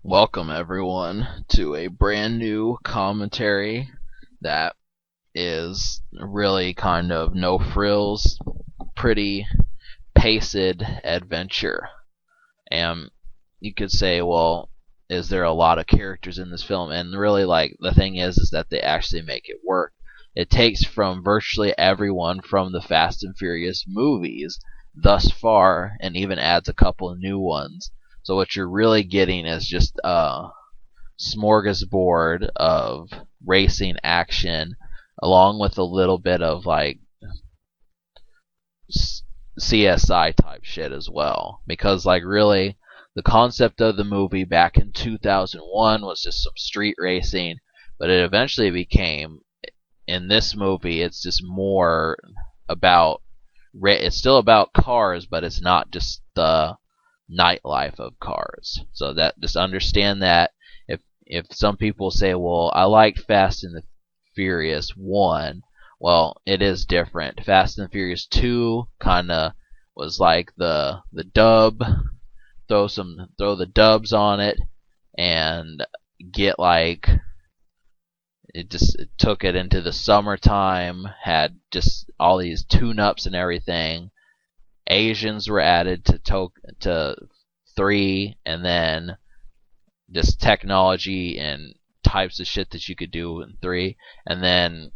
Welcome, everyone, to a brand new commentary that is really kind of no frills, pretty paced adventure. And you could say, well, is there a lot of characters in this film? And really, like, the thing is that they actually make it work. It takes from virtually everyone from the Fast and Furious movies thus far and even adds a couple of new ones. So what you're really getting is just smorgasbord of racing action, along with a little bit of like CSI type shit as well. Because like really, the concept of the movie back in 2001 was just some street racing, but it eventually became in this movie. It's just more about it's still about cars, but it's not just the nightlife of cars. So that just understand that if some people say, "Well, I liked Fast and the Furious 1," well, it is different. Fast and the Furious 2 kind of was like the dub, throw the dubs on it and get like it took it into the summertime, had just all these tune-ups and everything. Asians were added to 3, and then just technology and types of shit that you could do in 3, and then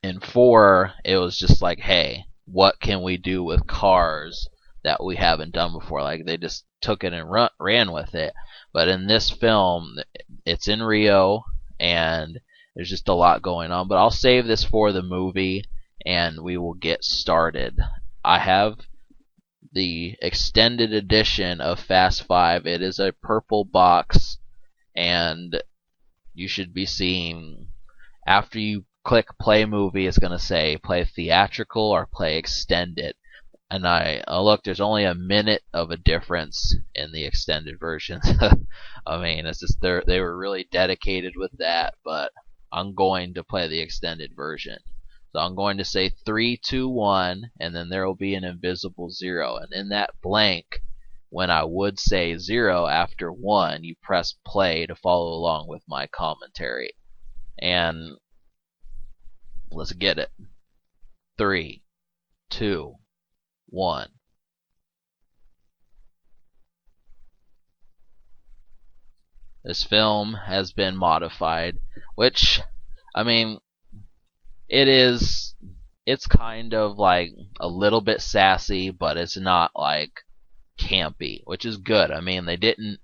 in 4 it was just like, hey, what can we do with cars that we haven't done before? Like they just took it and ran with it. But in this film, it's in Rio, and there's just a lot going on. But I'll save this for the movie, and we will get started. I have the extended edition of Fast 5. It is a purple box, and you should be seeing, after you click play movie, it's going to say play theatrical or play extended. And look, there's only a minute of a difference in the extended version. I mean, it's just they were really dedicated with that, but I'm going to play the extended version. So I'm going to say 3, 2, 1, and then there will be an invisible 0. And in that blank, when I would say 0 after 1, you press play to follow along with my commentary. And let's get it. 3, 2, 1. This film has been modified, which, I mean, it's kind of like a little bit sassy, but it's not like campy, which is good. I mean, they didn't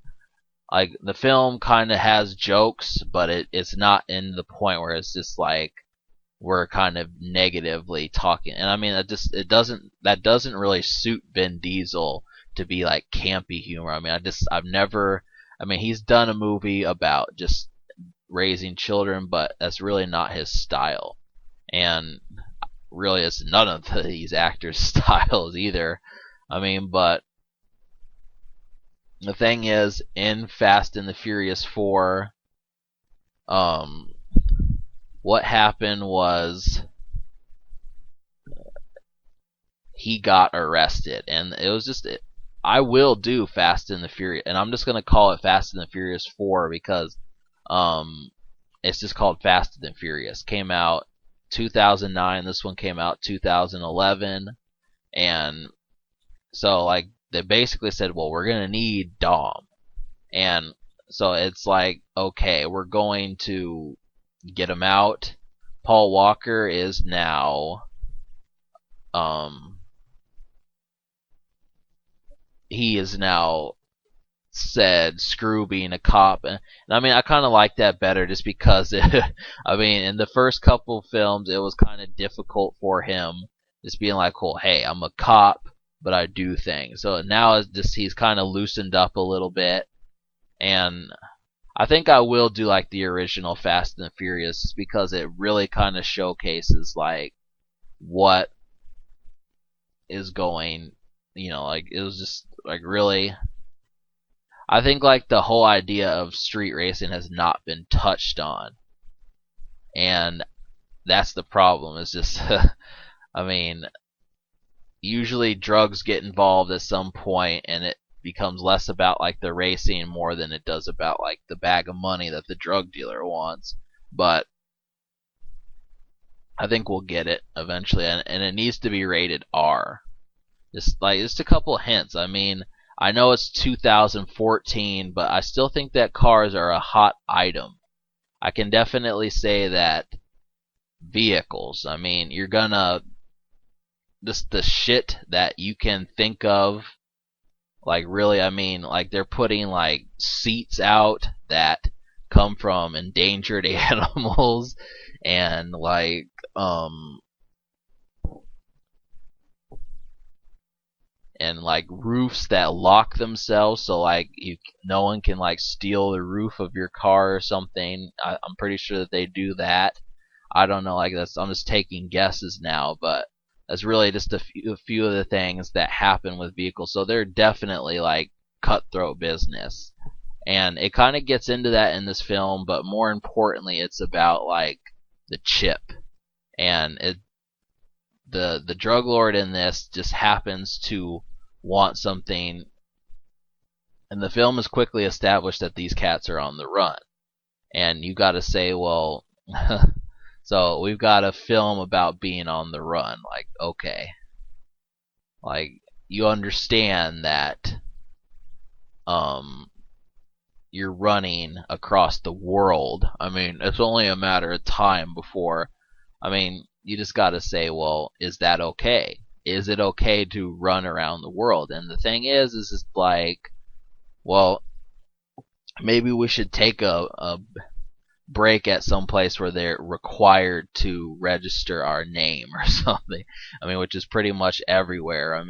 like the film kind of has jokes, but it's not in the point where it's just like we're kind of negatively talking. And I mean, that doesn't really suit Vin Diesel to be like campy humor. I mean, I've never. I mean, he's done a movie about just raising children, but that's really not his style. And really, it's none of these actors' styles either. I mean, but the thing is, in Fast and the Furious 4, um, what happened was he got arrested, and it was just I will do Fast and the Furious, and I'm just gonna call it Fast and the Furious 4 because it's just called Fast and the Furious. Came out 2009. This one came out 2011, and so like they basically said, well, we're gonna need Dom, and so it's like, okay, we're going to get him out. Paul Walker is now he is now said screw being a cop, and I mean I kind of like that better just because I mean in the first couple films it was kind of difficult for him just being like, well, hey, I'm a cop but I do things. So now it's just he's kind of loosened up a little bit, and I think I will do like the original Fast and the Furious just because it really kind of showcases like what is going, like it was just like really. I think like the whole idea of street racing has not been touched on, and that's the problem. It's just, I mean, usually drugs get involved at some point, and becomes less about like the racing more than it does about like the bag of money that the drug dealer wants. But I think we'll get it eventually, and it needs to be rated R. Just a couple of hints. I mean, I know it's 2014, but I still think that cars are a hot item. I can definitely say that vehicles. I mean, you're gonna just the shit that you can think of. Like really, I mean, like they're putting like seats out that come from endangered animals, and like and like roofs that lock themselves, so like no one can like steal the roof of your car or something. I'm pretty sure that they do that. I don't know, like I'm just taking guesses now, but that's really just a few of the things that happen with vehicles. So they're definitely like cutthroat business, and it kind of gets into that in this film. But more importantly, it's about like the chip, and the drug lord in this just happens to want something, and the film is quickly established that these cats are on the run, and you got to say, well, so we've got a film about being on the run. Like, okay, like you understand that you're running across the world. I mean, it's only a matter of time before. I mean, you just got to say, well, is that okay? Is it okay to run around the world? And the thing is it's like, well, maybe we should take a break at some place where they're required to register our name or something. I mean, which is pretty much everywhere. I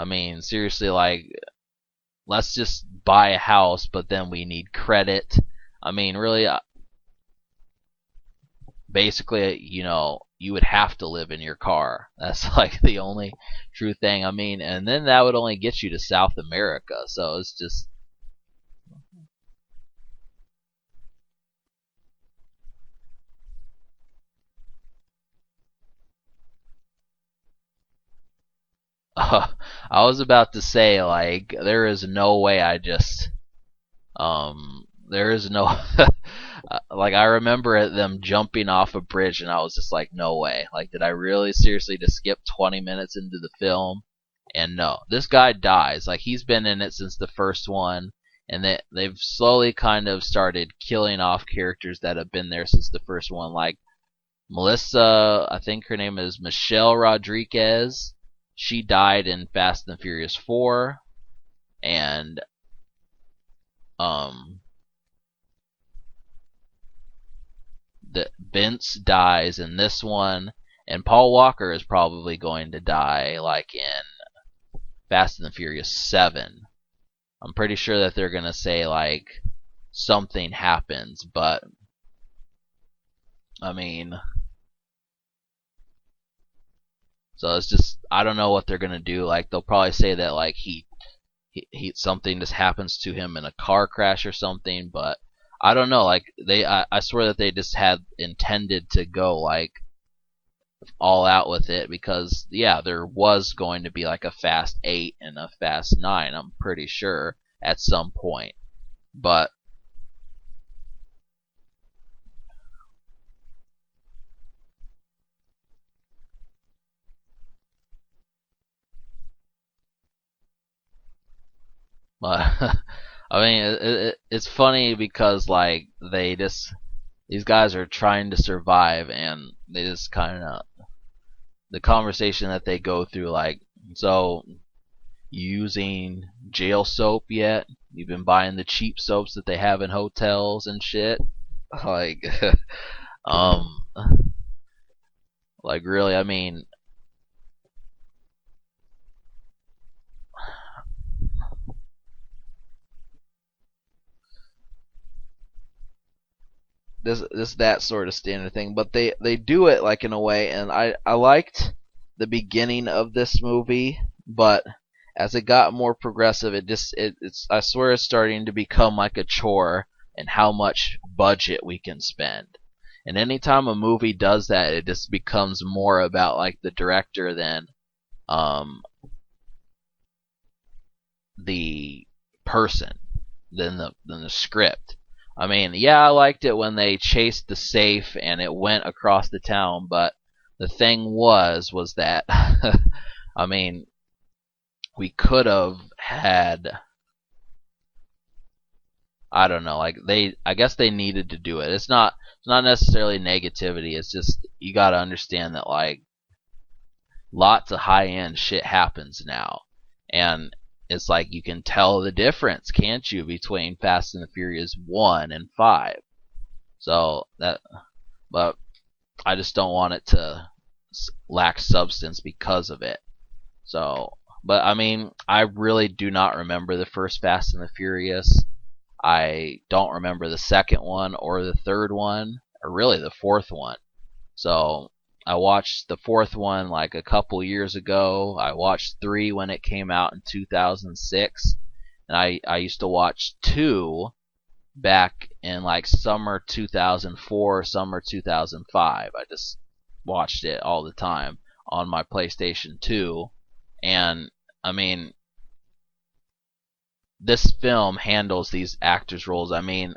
mean, seriously, like, let's just buy a house, but then we need credit. I mean, really, basically, you would have to live in your car. That's like the only true thing. I mean, and then that would only get you to South America. So it's just I was about to say, like, there is no way I just there is no like I remember them jumping off a bridge, and I was just like, no way. Like, did I really seriously just skip 20 minutes into the film? And no, this guy dies. Like, he's been in it since the first one, and they've slowly kind of started killing off characters that have been there since the first one. Like Melissa, I think her name is Michelle Rodriguez. She died in Fast and Furious 4, and um the Vince dies in this one, and Paul Walker is probably going to die like in Fast and the Furious 7. I'm pretty sure that they're gonna say like something happens, but I mean, so it's just, I don't know what they're gonna do. Like, they'll probably say that like he something just happens to him in a car crash or something, but I don't know. Like, I swear that they just had intended to go like all out with it, because yeah, there was going to be like a Fast 8 and a Fast 9, I'm pretty sure, at some point. But I mean, it's funny because like these guys are trying to survive, and they just kind of, the conversation that they go through, like, so you using jail soap yet? You've been buying the cheap soaps that they have in hotels and shit. Like, um, like really, I mean, this that sort of standard thing, but they do it like in a way, and I liked the beginning of this movie, but as it got more progressive, it's, I swear, it's starting to become like a chore and how much budget we can spend. And anytime a movie does that, it just becomes more about like the director than um the person than the script. I mean, yeah, I liked it when they chased the safe and it went across the town, but the thing was that I mean, we could have had, I don't know, like I guess they needed to do it. It's not necessarily negativity. It's just you got to understand that like lots of high end shit happens now, and it's like you can tell the difference, can't you, between Fast and the Furious 1 and 5. So that, but I just don't want it to lack substance because of it. So, but I mean, I really do not remember the first Fast and the Furious. I don't remember the second one or the third one, or really the fourth one. So I watched the fourth one like a couple years ago. I watched 3 when it came out in 2006. And I used to watch 2 back in like summer 2004, summer 2005. I just watched it all the time on my PlayStation 2. And I mean, this film handles these actors' roles. I mean,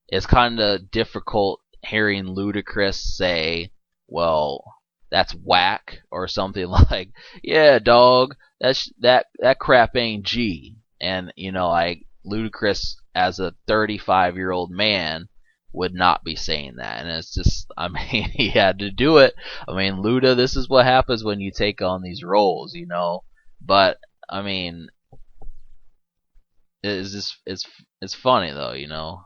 it's kind of difficult hearing Ludacris say, well, that's whack, or something like, yeah, dog, that crap ain't G. And you know, like Ludacris as a 35-year-old man would not be saying that. And it's just, I mean, he had to do it. I mean, Luda, this is what happens when you take on these roles, you know. But I mean, it's funny though, you know.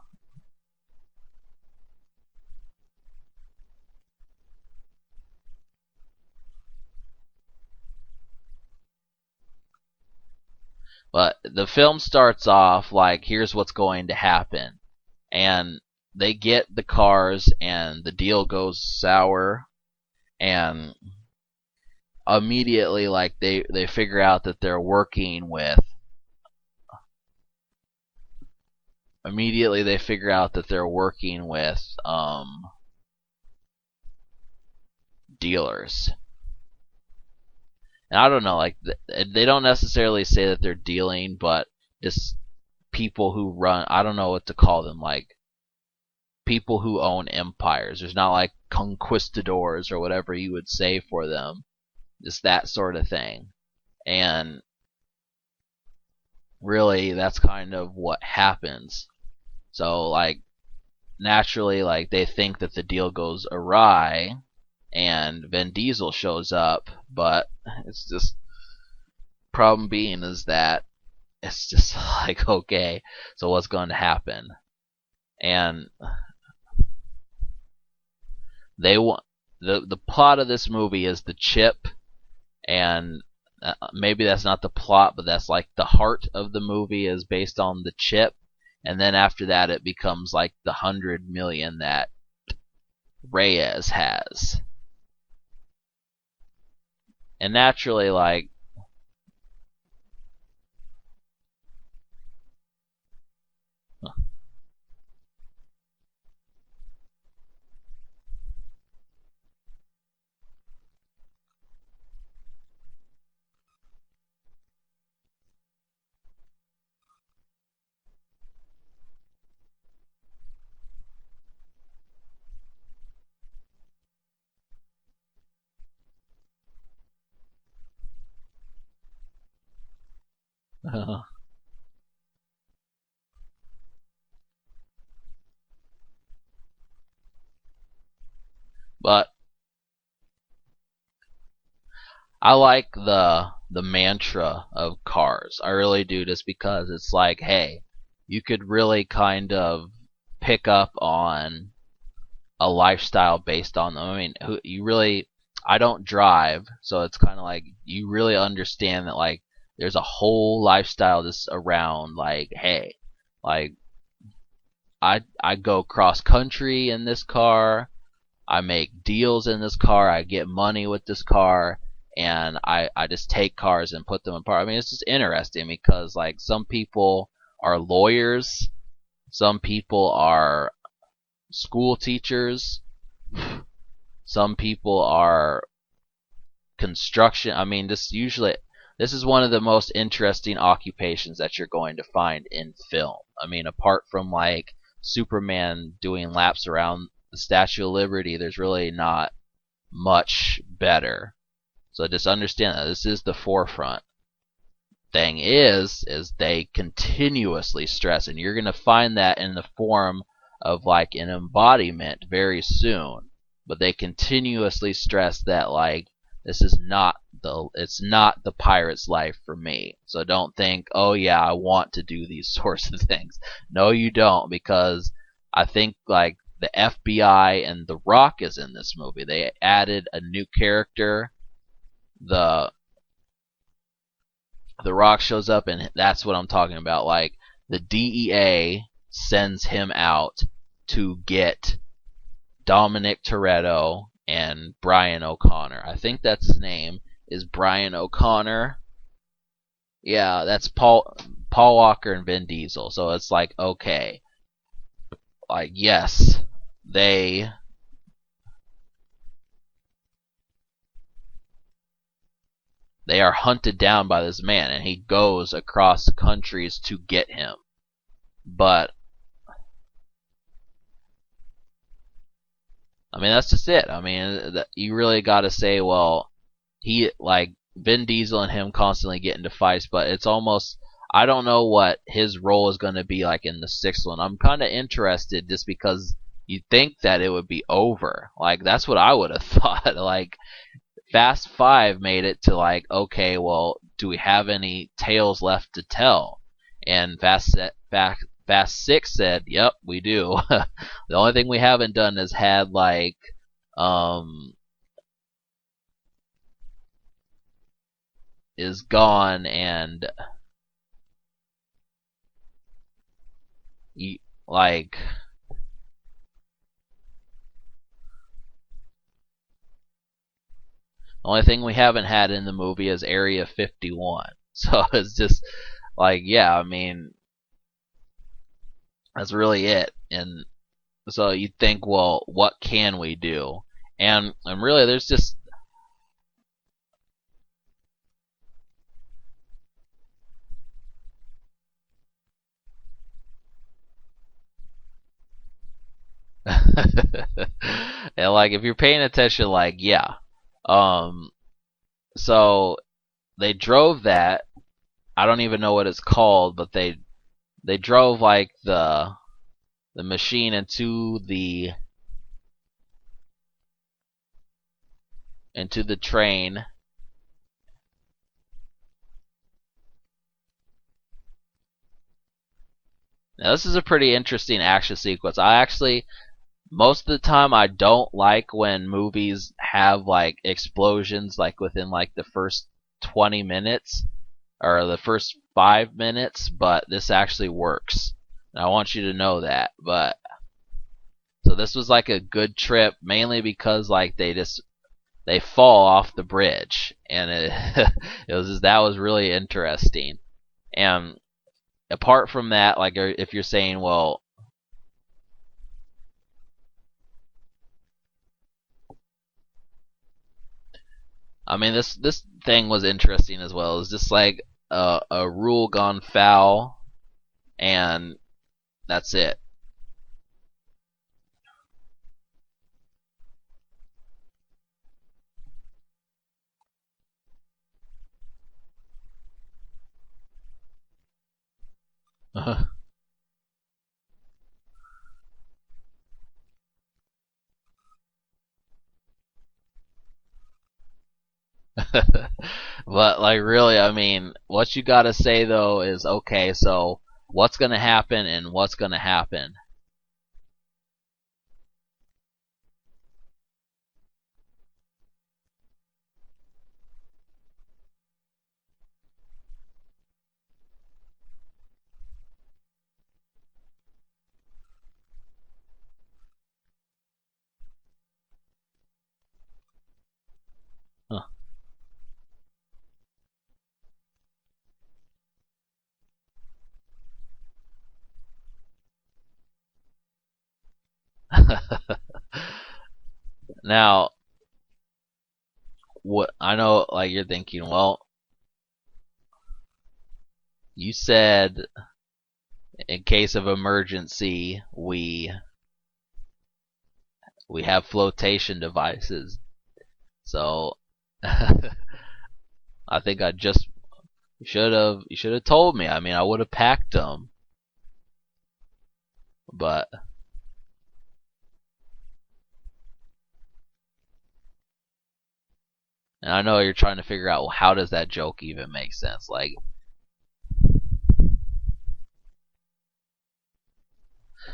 But the film starts off like, here's what's going to happen, and they get the cars, and the deal goes sour, and immediately like they figure out that they're working with. Immediately they figure out that they're working with dealers. And I don't know, like they don't necessarily say that they're dealing, but just people who run. I don't know what to call them, like people who own empires. There's not like conquistadors or whatever you would say for them. Just that sort of thing. And really, that's kind of what happens. So like naturally, like they think that the deal goes awry, and Vin Diesel shows up, but it's just, problem being is that it's just like, okay, so what's going to happen? And they want the plot of this movie is the chip, and maybe that's not the plot, but that's like the heart of the movie is based on the chip, and then after that it becomes like the 100 million that Reyes has. And naturally, like, but I like the mantra of Cars. I really do, just because it's like, hey, you could really kind of pick up on a lifestyle based on them. I mean, you really, I don't drive, so it's kind of like you really understand that like there's a whole lifestyle that's around. Like, hey, like I go cross country in this car. I make deals in this car. I get money with this car, and I just take cars and put them apart. I mean, it's just interesting because like some people are lawyers, some people are school teachers, some people are construction. I mean, just usually this is one of the most interesting occupations that you're going to find in film. I mean, apart from like Superman doing laps around the Statue of Liberty, there's really not much better. So just understand that this is the forefront. Thing is they continuously stress, and you're gonna find that in the form of like an embodiment very soon. But they continuously stress that like this is not the pirate's life for me. So don't think, oh yeah, I want to do these sorts of things. No, you don't, because I think like the FBI and The Rock is in this movie. They added a new character. The Rock shows up, and that's what I'm talking about. Like the DEA sends him out to get Dominic Toretto and Brian O'Connor. I think that's his name, is Brian O'Connor. Yeah, that's Paul Walker and Vin Diesel. So it's like, okay, like yes, they are hunted down by this man, and he goes across countries to get him. But I mean, that's just it. I mean, you really got to say, well, he like Vin Diesel and him constantly get into fights, but it's almost, I don't know what his role is going to be like in the sixth one. I'm kind of interested just because you think that it would be over. Like that's what I would have thought. Like Fast 5 made it to like, okay, well, do we have any tales left to tell? And Fast 6 said, yep, we do. The only thing we haven't done is had like is gone and like the only thing we haven't had in the movie is Area 51. So it's just like, yeah, I mean, that's really it. And so you think, well, what can we do? And really, there's just and like if you're paying attention, like yeah, um, so they drove that. I don't even know what it's called, but they drove like the machine into the train. Now this is a pretty interesting action sequence. I actually most of the time I don't like when movies have like explosions like within like the first 20 minutes or the first 5 minutes, but this actually works. And I want you to know that. But so this was like a good trip mainly because like they fall off the bridge, and that was really interesting. And apart from that, like if you're saying, well, I mean this thing was interesting as well. It's just like a rule gone foul, and that's it. But like really, I mean, what you gotta say though is okay. So what's gonna happen and what's gonna happen? Huh. Now, what I know, like you're thinking, well, You said in case of emergency, we have flotation devices. So I think I just you should have told me. I mean, I would have packed them, but and I know you're trying to figure out, well, how does that joke even make sense? Like,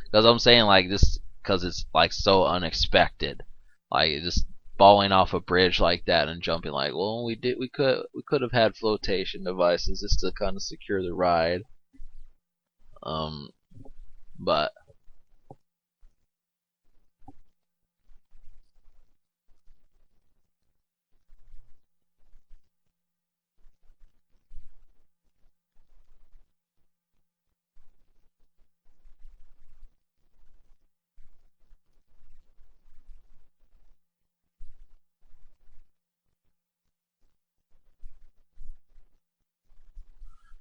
because I'm saying like this because it's like so unexpected, like just falling off a bridge like that and jumping. Like, well, we could have had flotation devices just to kind of secure the ride. Um, but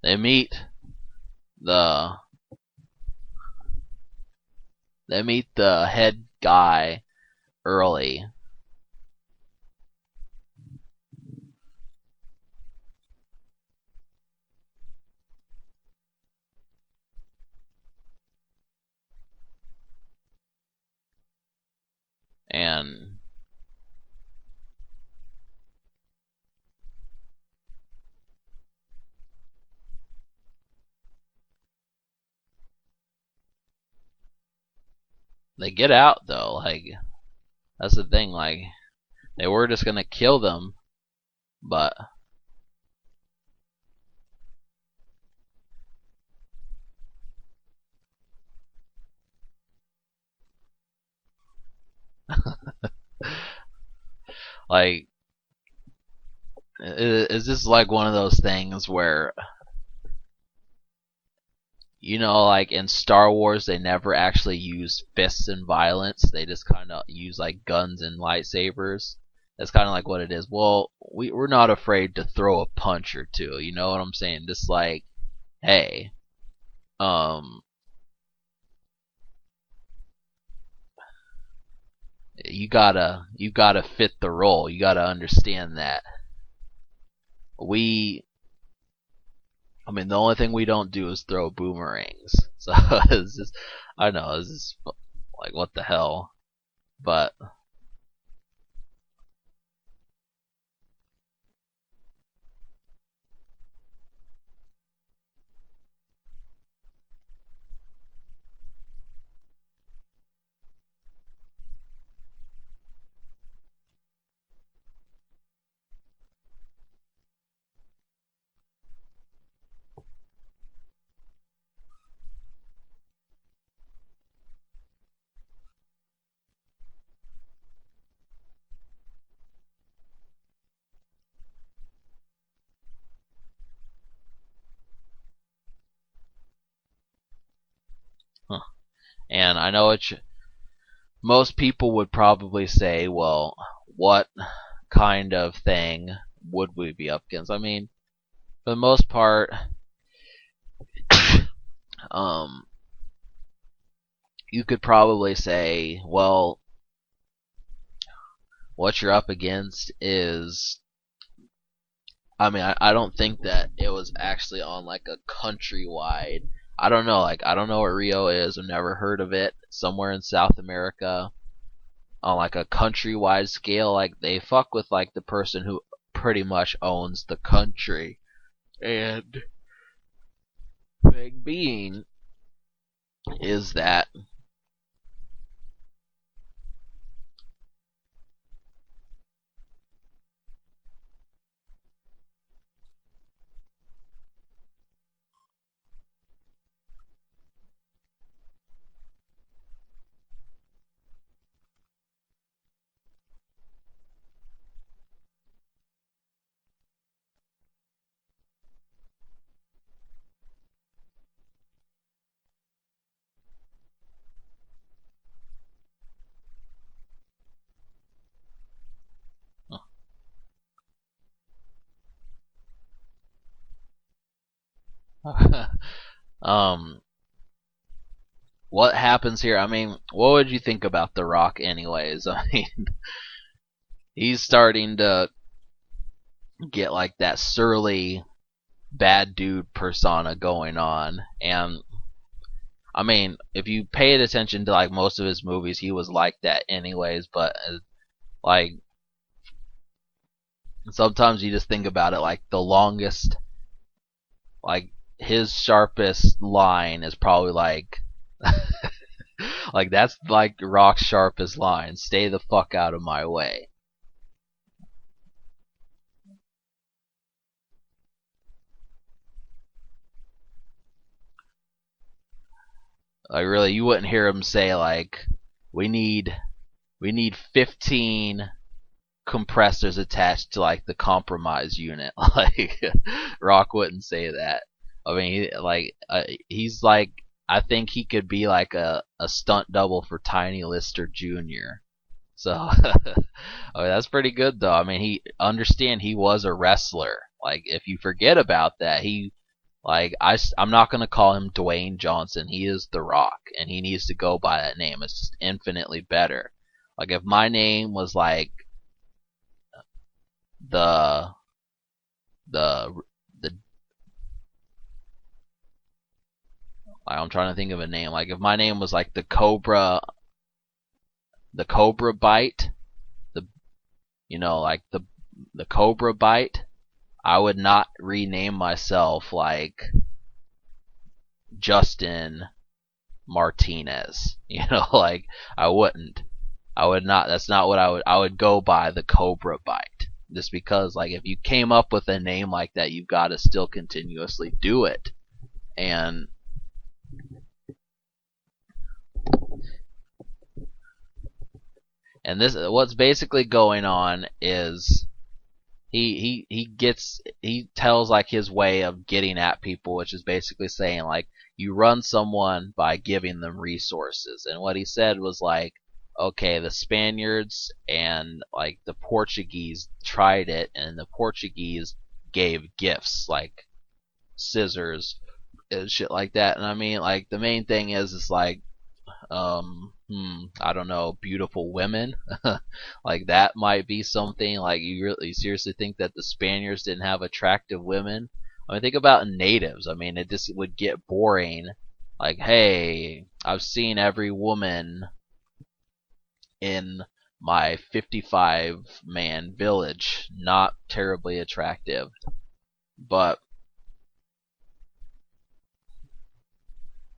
they meet the they meet the head guy early, and they get out though. Like, that's the thing. Like, they were just gonna kill them, but like, is this like one of those things where, like in Star Wars, they never actually use fists and violence. They just kind of use like guns and lightsabers. That's kind of like what it is. Well, we're not afraid to throw a punch or two. You know what I'm saying? Just like, hey, um, you gotta fit the role. You gotta understand that we. I mean, the only thing we don't do is throw boomerangs. So it's just, I know, it's just like, what the hell. But huh. And I know most people would probably say, well, what kind of thing would we be up against? I mean, for the most part, um, you could probably say, well, what you're up against is. I mean, I don't think that it was actually on like a countrywide. I don't know, like, I don't know what Rio is. I've never heard of it. Somewhere in South America, on like a countrywide scale, like they fuck with like the person who pretty much owns the country. And thing being is that um, what happens here? I mean, what would you think about The Rock, anyways? I mean, he's starting to get like that surly bad dude persona going on, and I mean, if you paid attention to like most of his movies, he was like that anyways. But like sometimes you just think about it, like the longest, like his sharpest line is probably like, like that's like Rock's sharpest line. Stay the fuck out of my way. Like really, you wouldn't hear him say like, we need we need 15 compressors attached to like the compromise unit. Like Rock wouldn't say that. I mean, he's like, I think he could be like a stunt double for Tiny Lister Jr. So I mean, that's pretty good though. I mean, he was a wrestler. Like if you forget about that, I'm not gonna call him Dwayne Johnson. He is The Rock, and he needs to go by that name. It's just infinitely better. Like if my name was like the the the I'm trying to think of a name. Like if my name was like the Cobra Bite, the like the Cobra Bite, I would not rename myself like Justin Martinez. Like I wouldn't. I would not. That's not what I would. I would go by the Cobra Bite. Just because, like, if you came up with a name like that, you've got to still continuously do it. And this, what's basically going on is he tells like his way of getting at people, which is basically saying like you run someone by giving them resources. And what he said was like, okay, the Spaniards and like the Portuguese tried it, and the Portuguese gave gifts like scissors and shit like that. And I mean, like the main thing is like, I don't know, beautiful women. Like that might be something. Like you seriously think that the Spaniards didn't have attractive women? I mean, think about natives. I mean, it just would get boring. Like, hey, I've seen every woman in my 55 man village. Not terribly attractive. But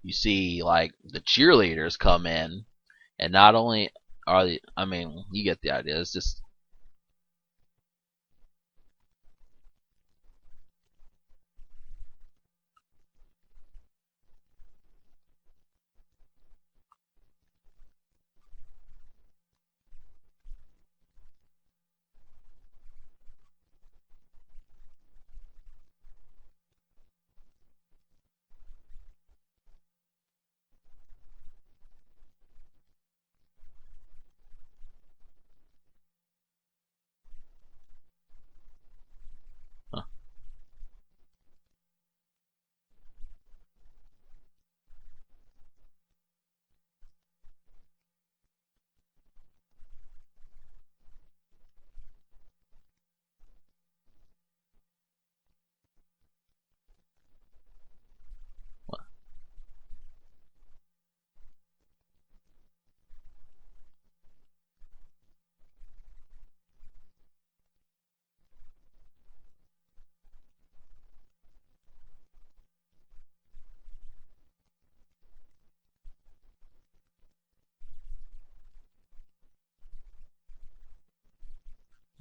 you see, like, the cheerleaders come in, and not only are they, I mean, you get the idea. It's just,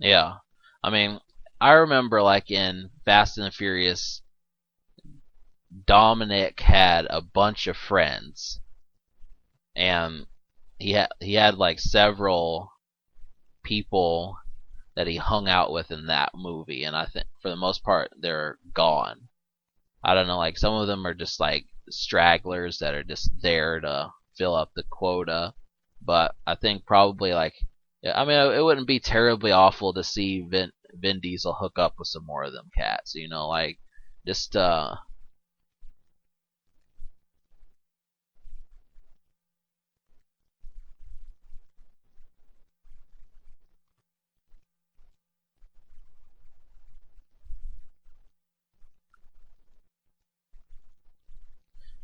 yeah. I mean, I remember like in Fast and the Furious, Dominic had a bunch of friends, and he had like several people that he hung out with in that movie, and I think for the most part they're gone. I don't know, like some of them are just like stragglers that are just there to fill up the quota, but I think probably like, yeah, I mean, it wouldn't be terribly awful to see Vin Diesel hook up with some more of them cats, like just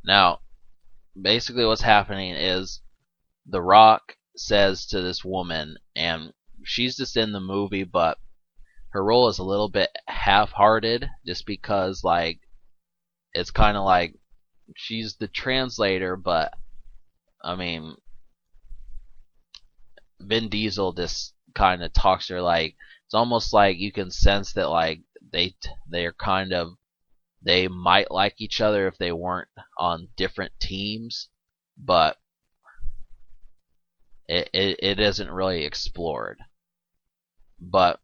Now, basically, what's happening is The Rock says to this woman, and she's just in the movie, but her role is a little bit half-hearted, just because like it's kind of like she's the translator, but I mean, Vin Diesel just kind of talks to her like it's almost like you can sense that like they're kind of they might like each other if they weren't on different teams, but it isn't really explored. But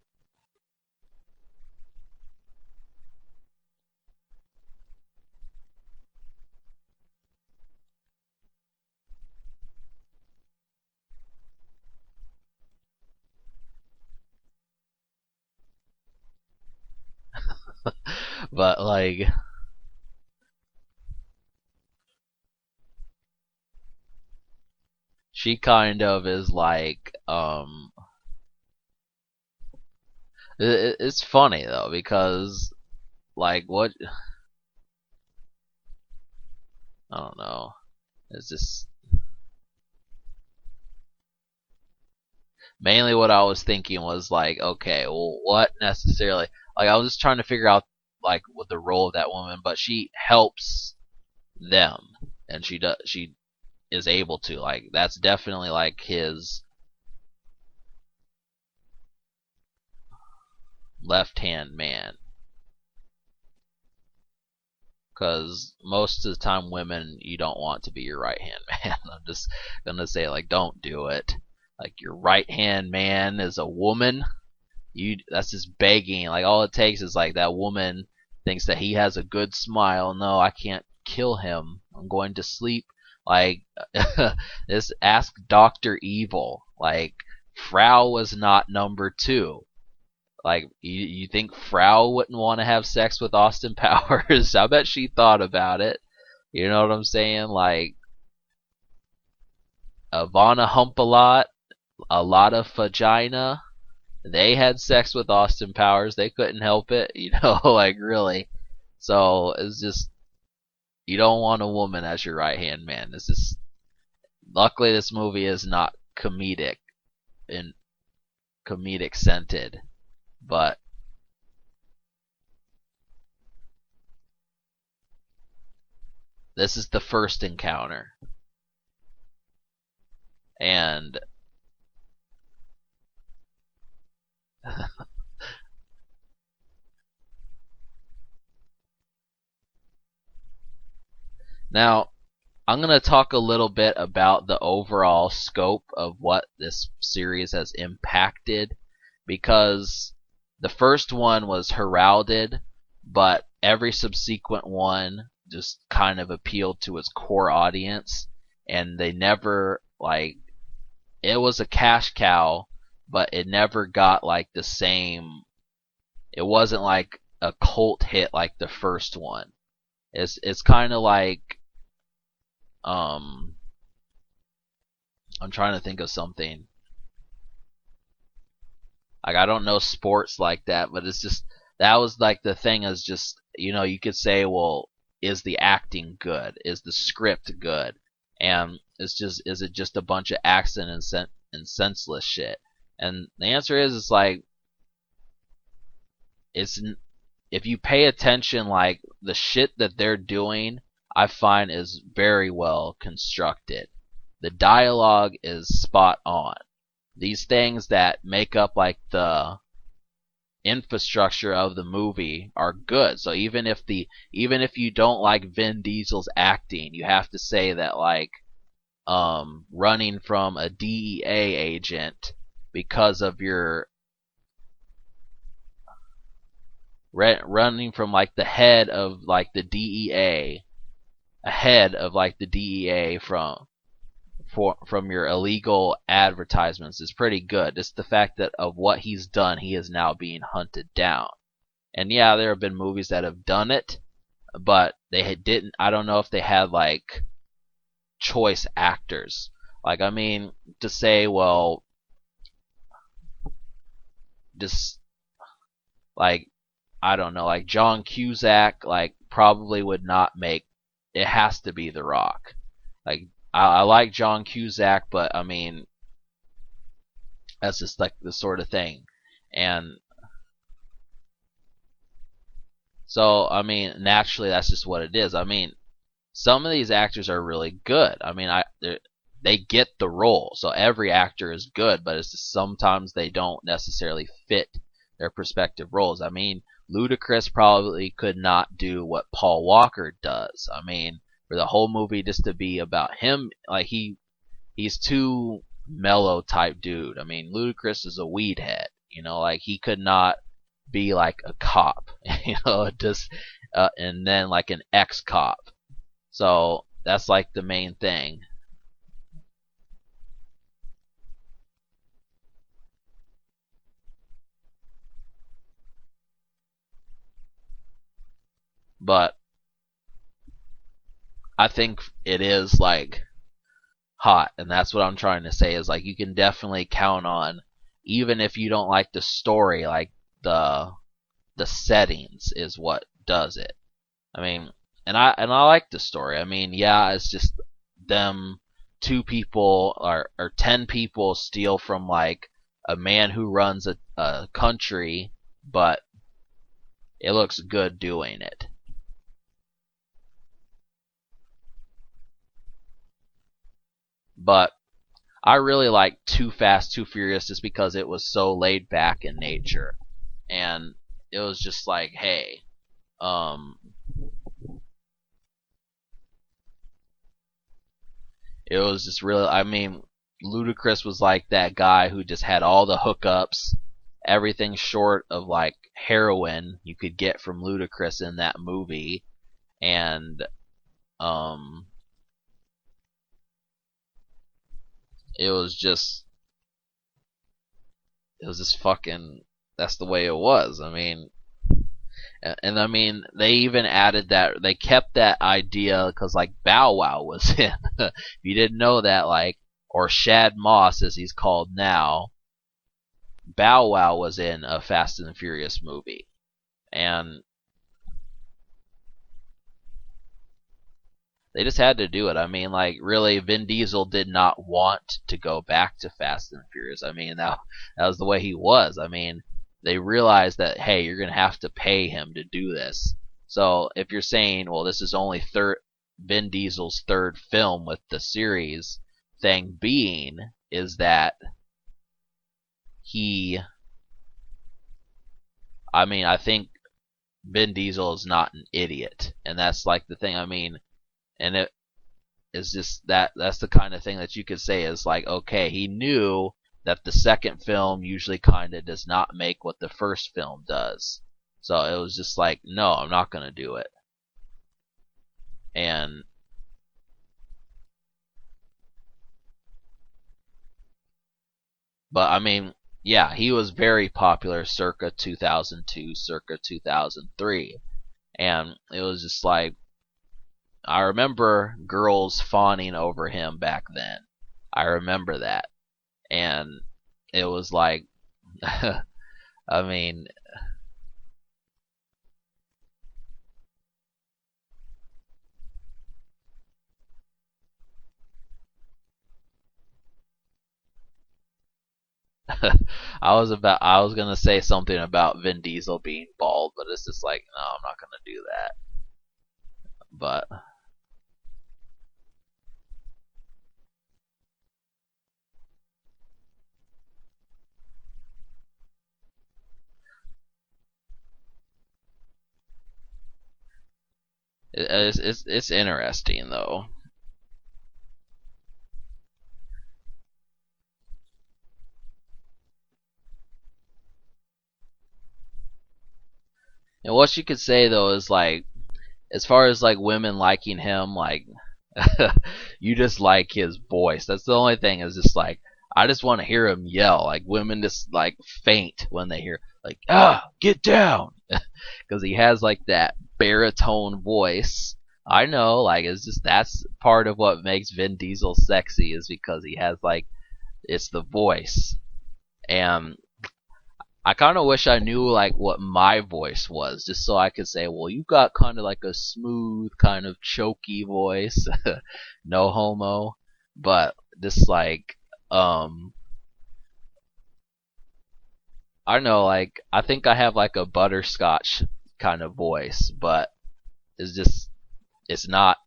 but like she kind of is like it's funny though because like what I don't know. It's just mainly what I was thinking was like, okay, well, what necessarily? Like, I was just trying to figure out like what the role of that woman, but she helps them, and she is able to like that's definitely like his left hand man. Because most of the time, women you don't want to be your right hand man. I'm just gonna say like, don't do it. Like your right hand man is a woman. That's just begging. Like all it takes is like that woman thinks that he has a good smile. No, I can't kill him. I'm going to sleep. Like this ask Dr. Evil. Like Frau was not number 2. Like you think Frau wouldn't want to have sex with Austin Powers? I bet she thought about it. You know what I'm saying? Like Ivana a lot of vagina. They had sex with Austin Powers. They couldn't help it, you know, like really. So it's just you don't want a woman as your right hand man. This is luckily this movie is not comedic and comedic scented, but this is the first encounter, and now I'm going to talk a little bit about the overall scope of what this series has impacted because the first one was heralded, but every subsequent one just kind of appealed to its core audience, and they never like it was a cash cow, but it never got like the same. It wasn't like a cult hit like the first one. It's kind of like um I'm trying to think of something. Like I don't know sports like that, but it's just that was like the thing is just you could say, well, is the acting good? Is the script good? And it's just is it just a bunch of accent and senseless shit? And the answer is it's like it's if you pay attention, like the shit that they're doing, I find is very well constructed. The dialogue is spot on. These things that make up like the infrastructure of the movie are good. So even if you don't like Vin Diesel's acting, you have to say that like running from a DEA agent because of your running from like the head of like the DEA, ahead of like the DEA from your illegal advertisements is pretty good. It's the fact that of what he's done, he is now being hunted down. And yeah, there have been movies that have done it, but didn't. I don't know if they had like choice actors. Like I mean, to say, well, just like I don't know, like John Cusack, like probably would not make it has to be The Rock. Like I like John Cusack, but I mean that's just like the sort of thing. And so I mean naturally that's just what it is. I mean some of these actors are really good. I mean they get the role. So every actor is good, but it's just sometimes they don't necessarily fit their respective roles. I mean Ludacris probably could not do what Paul Walker does. I mean for the whole movie just to be about him, like he's too mellow type dude. I mean, Ludacris is a weed head. You know, like he could not be like a cop. You know, just and then like an ex cop. So that's like the main thing. But I think it is like hot, and that's what I'm trying to say is like you can definitely count on, even if you don't like the story, like the the settings is what does it. I mean, and I like the story. I mean, yeah, it's just them two people or 10 people steal from like a man who runs a country, but it looks good doing it. But I really like Too Fast, Too Furious just because it was so laid back in nature, and it was just like, hey, um, it was just really. I mean, Ludacris was like that guy who just had all the hookups, everything short of like heroin you could get from Ludacris in that movie, and um, it was just it was just fucking. That's the way it was. I mean, and I mean, they even added that they kept that idea because like Bow Wow was in. If you didn't know that, like, or Shad Moss as he's called now, Bow Wow was in a Fast and the Furious movie, and they just had to do it. I mean, like, really, Vin Diesel did not want to go back to Fast and Furious. I mean, that was the way he was. I mean, they realized that, hey, you're going to have to pay him to do this. So if you're saying, well, this is only Vin Diesel's third film with the series, thing being is that he, I mean, I think Vin Diesel is not an idiot, and that's like the thing. I mean, and it is just that's the kind of thing that you could say is like, okay, he knew that the second film usually kind of does not make what the first film does. So it was just like, no, I'm not going to do it. And but I mean, yeah, he was very popular circa 2002, circa 2003. And it was just like I remember girls fawning over him back then. I remember that. And it was like I mean I was gonna say something about Vin Diesel being bald, but it's just like no, I'm not gonna do that. But it's interesting though. And what you could say though is like as far as like women liking him, like you just like his voice. That's the only thing. Is just like I just want to hear him yell. Like women just like faint when they hear like get down, because he has like that baritone voice. I know, like it's just that's part of what makes Vin Diesel sexy is because he has like it's the voice, and I kind of wish I knew like what my voice was, just so I could say, well, you've got kind of like a smooth, kind of choky voice, no homo, but just like, um, I don't know, like I think I have like a butterscotch kind of voice, but it's just it's not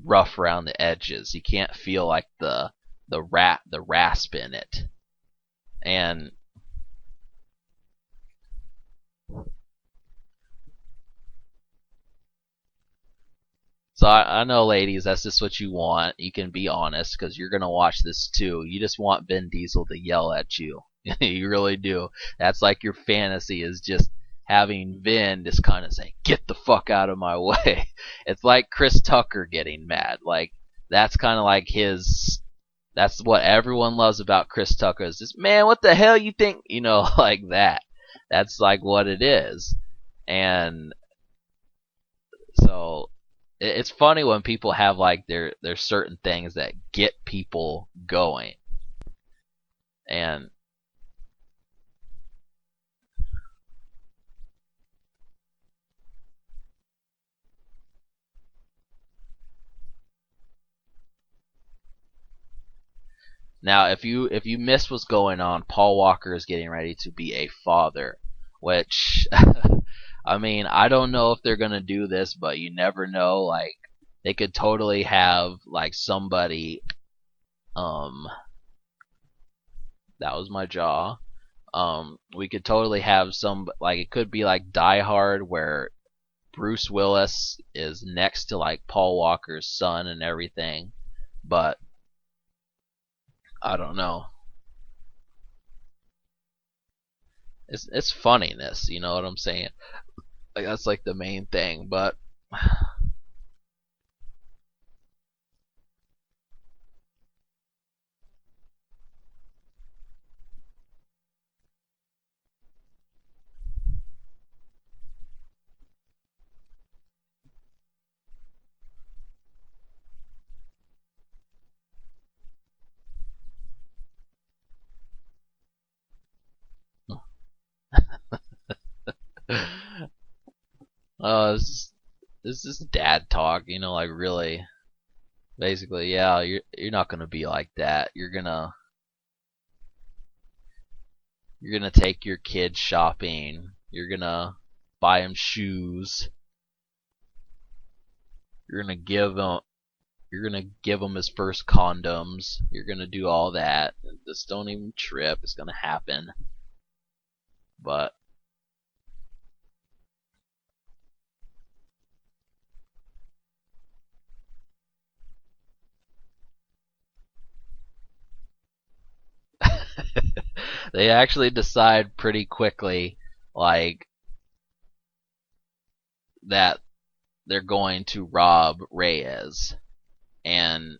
rough around the edges. You can't feel like the rasp in it, and so I know, ladies, that's just what you want. You can be honest because you're gonna watch this too. You just want Vin Diesel to yell at you. You really do. That's like your fantasy is just having Vin just kind of say, "Get the fuck out of my way." It's like Chris Tucker getting mad. Like that's kind of like his. That's what everyone loves about Chris Tucker is just, man, what the hell you think? You know, like that. That's like what it is, and so it's funny when people have like there's certain things that get people going. And now if you miss what's going on, Paul Walker is getting ready to be a father, which I mean, I don't know if they're going to do this, but you never know. Like they could totally have like somebody um that was my jaw. We could totally have some, like it could be like Die Hard where Bruce Willis is next to like Paul Walker's son and everything, but I don't know. It's funniness, you know what I'm saying? Like that's like the main thing, but this is dad talk, you know, like really, basically, yeah, you're not gonna be like that. You're gonna take your kid shopping. You're gonna buy him shoes. You're gonna give him his first condoms. You're gonna do all that. Just don't even trip. It's gonna happen. But they actually decide pretty quickly, like that they're going to rob Reyes, and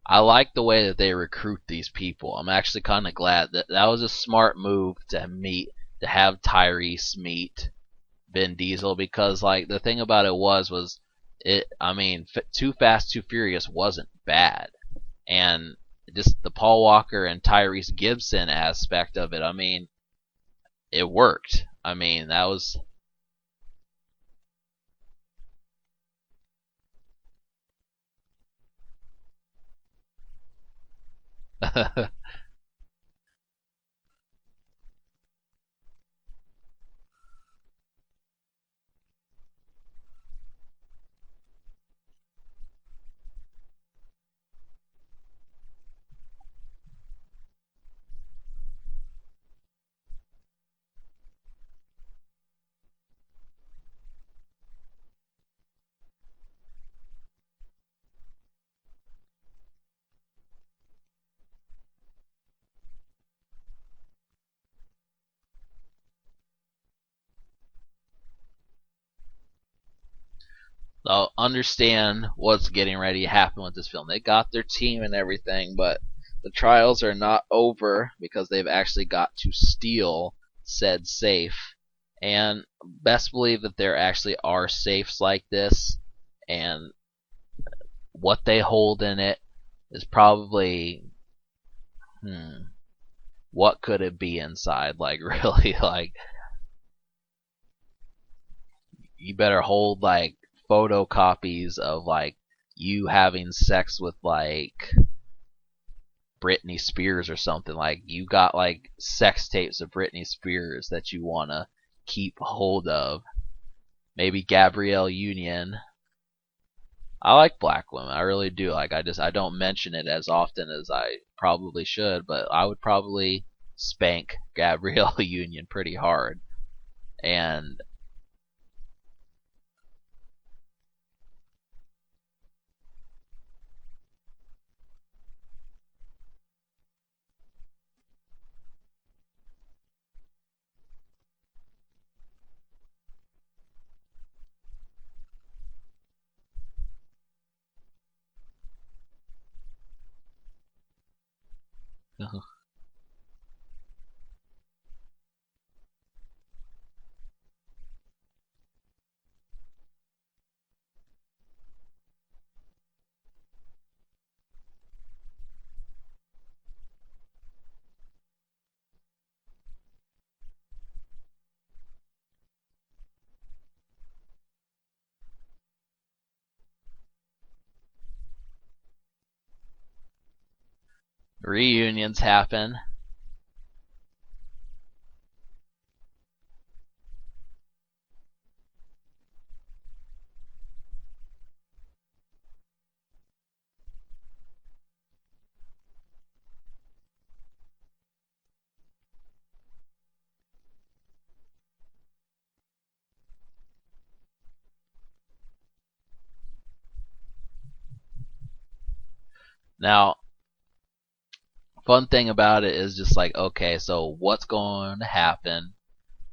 I like the way that they recruit these people. I'm actually kind of glad that that was a smart move to have Tyrese meet Vin Diesel, because like the thing about it was it. I mean, Too Fast Too Furious wasn't bad, and just the Paul Walker and Tyrese Gibson aspect of it. I mean, it worked. I mean, that was. They'll understand what's getting ready to happen with this film. They got their team and everything, but the trials are not over because they've actually got to steal said safe, And best believe that there actually are safes like this, and what they hold in it is probably, what could it be inside? Like really, like you better hold like photocopies of like you having sex with like Britney Spears or something. Like you got like sex tapes of Britney Spears that you wanna keep hold of. Maybe Gabrielle Union. I like black women. I really do. Like I don't mention it as often as I probably should, but I would probably spank Gabrielle Union pretty hard. And reunions happen. Now, fun thing about it is just like, okay, so what's going to happen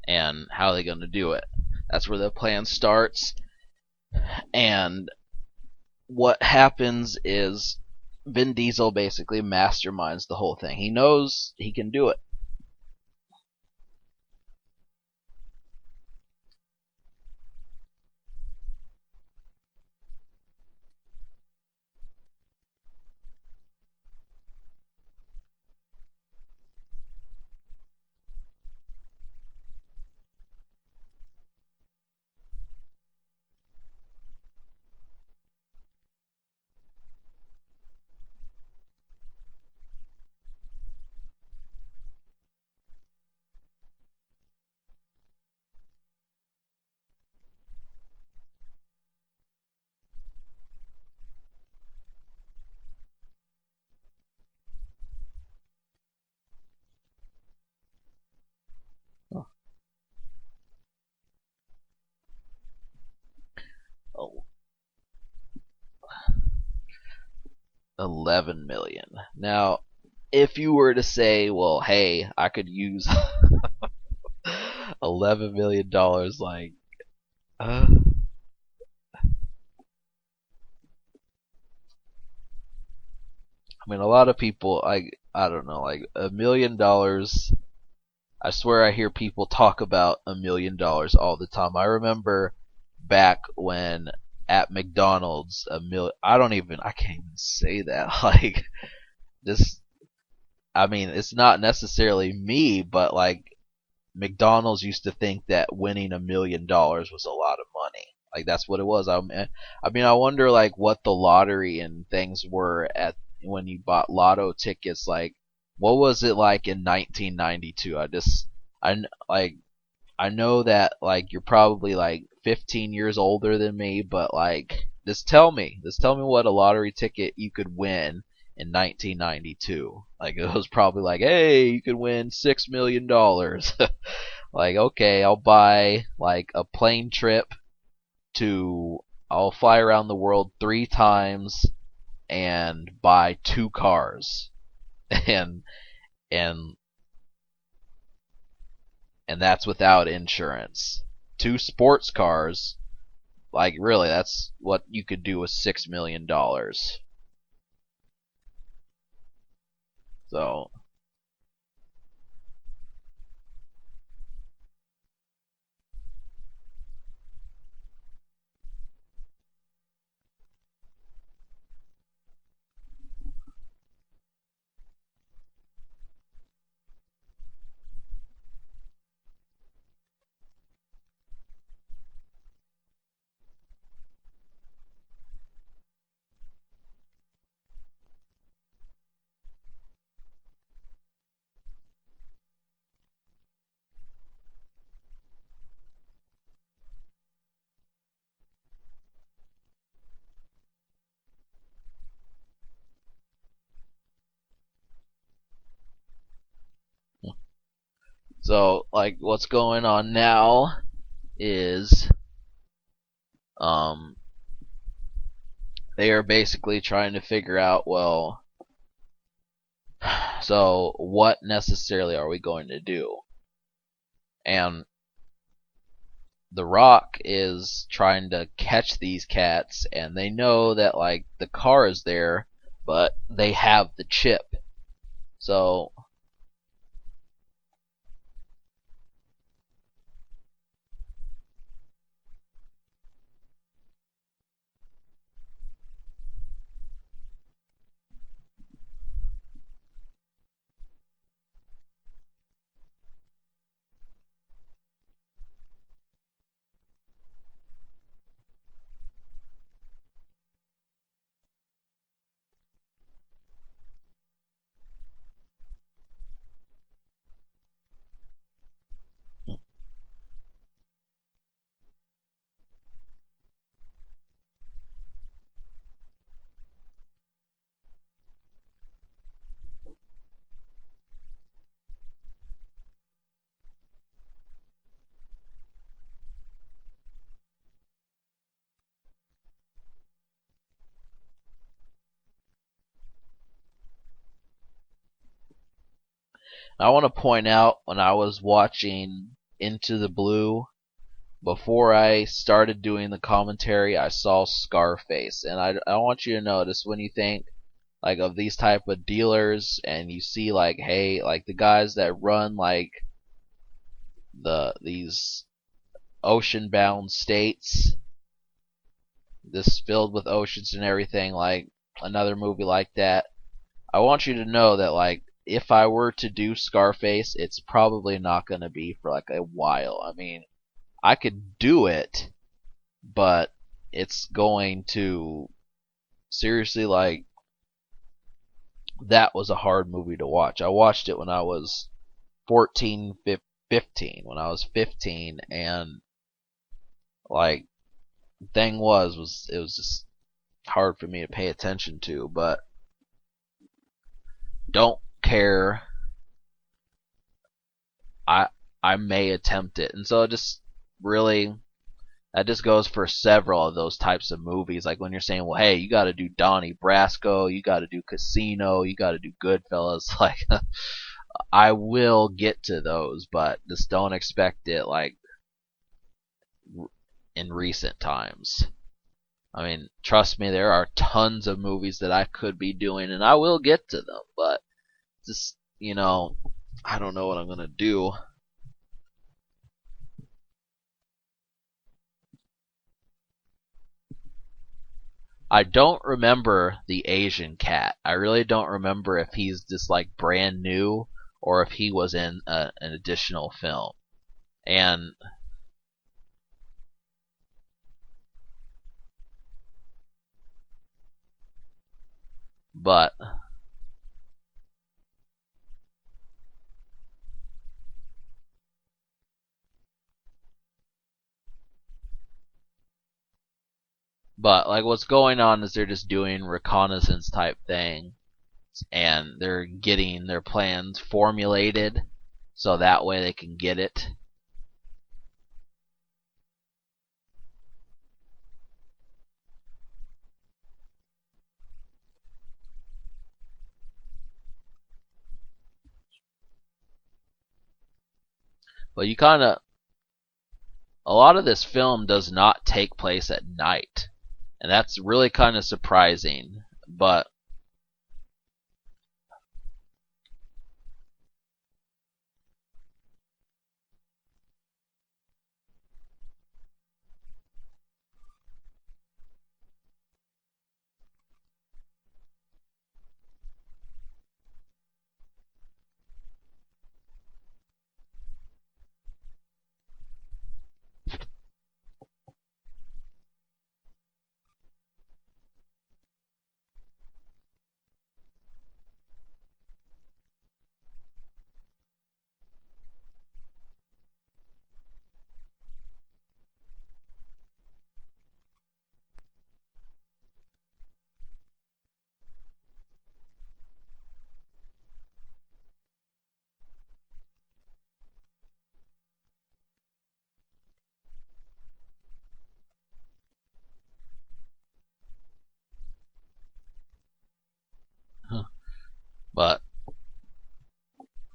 and how are they going to do it? That's where the plan starts. And what happens is Vin Diesel basically masterminds the whole thing. He knows he can do it. Oh, 11 million. Now, if you were to say, well, hey, I could use $11 million, like, uh, I mean, a lot of people, I don't know, like $1 million. I swear I hear people talk about $1 million all the time. I remember back when at McDonald's I can't even say that. Like this, I mean, it's not necessarily me, but like McDonald's used to think that winning $1 million was a lot of money. Like that's what it was. I mean, I wonder like what the lottery and things were at when you bought lotto tickets. Like, what was it like in 1992? Like I know that like you're probably like 15 years older than me, but like just tell me what a lottery ticket you could win in 1992. Like it was probably like, hey, you could win $6 million. Like, okay, I'll buy like a plane trip to I'll fly around the world 3 times and buy 2 cars. and and and that's without insurance. 2 sports cars. Like really, that's what you could do with $6 million. So So, like, what's going on now is, um, they are basically trying to figure out, well, so what necessarily are we going to do? And The Rock is trying to catch these cats, and they know that, like, the car is there, but they have the chip. So I want to point out, when I was watching Into the Blue, before I started doing the commentary, I saw Scarface, and I want you to notice, when you think like of these type of dealers, and you see, like, hey, like the guys that run, like, these ocean bound states, this filled with oceans and everything, like another movie like that. I want you to know that, like, if I were to do Scarface, it's probably not going to be for like a while. I mean, I could do it, but it's going to seriously, like, that was a hard movie to watch. I watched it when I was 14, 15, when I was 15, and, like, thing was it was just hard for me to pay attention to, but don't care. I I may attempt it. And so it just really, that just goes for several of those types of movies. Like when you're saying, well, hey, you got to do Donnie Brasco, you got to do Casino, you got to do Goodfellas. Like, I will get to those, but just don't expect it, like, in recent times. I mean, trust me, there are tons of movies that I could be doing, and I will get to them, but just, I don't know what I'm gonna do. I don't remember the Asian cat. I really don't remember if he's just like brand new or if he was in an additional film. And but like what's going on is they're just doing reconnaissance type thing, and they're getting their plans formulated so that way they can get it. But you kind of, a lot of this film does not take place at night, and that's really kind of surprising.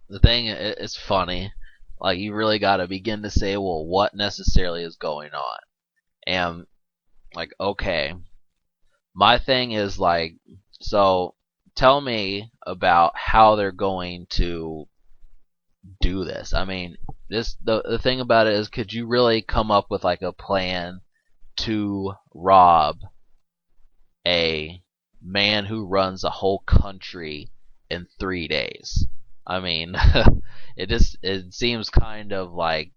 the thing it's funny. Like you really got to begin to say, well, what necessarily is going on? And like, okay, my thing is like, so tell me about how they're going to do this. I mean, the thing about it is, could you really come up with like a plan to rob a man who runs a whole country in 3 days? I mean, it seems kind of like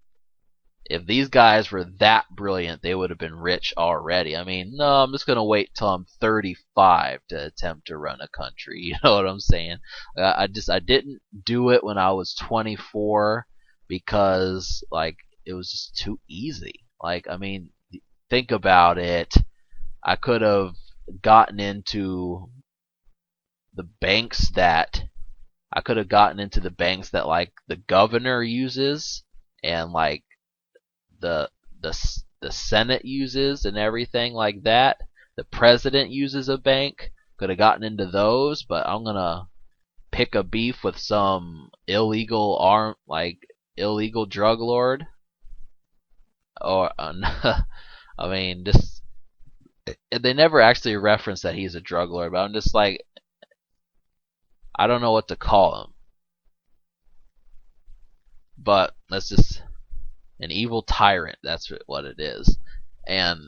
if these guys were that brilliant, they would have been rich already. I mean, no, I'm just gonna wait till I'm 35 to attempt to run a country. You know what I'm saying? I didn't do it when I was 24 because like it was just too easy. Like I mean, think about it. I could have gotten into the banks that I could have gotten into the banks that like the governor uses and like the the Senate uses and everything like that. The president uses a bank. Could have gotten into those, but I'm gonna pick a beef with some illegal drug lord. Or I mean, just they never actually reference that he's a drug lord, but I'm just like I don't know what to call him. But that's just an evil tyrant. That's what it is. And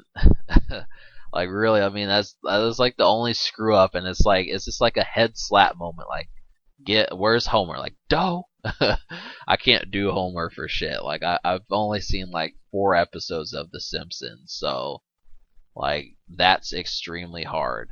like really, I mean that's like the only screw up, and it's just like a head slap moment. Like, where's Homer? Like, Doe. I can't do Homer for shit. Like I've only seen like 4 episodes of The Simpsons, so like that's extremely hard.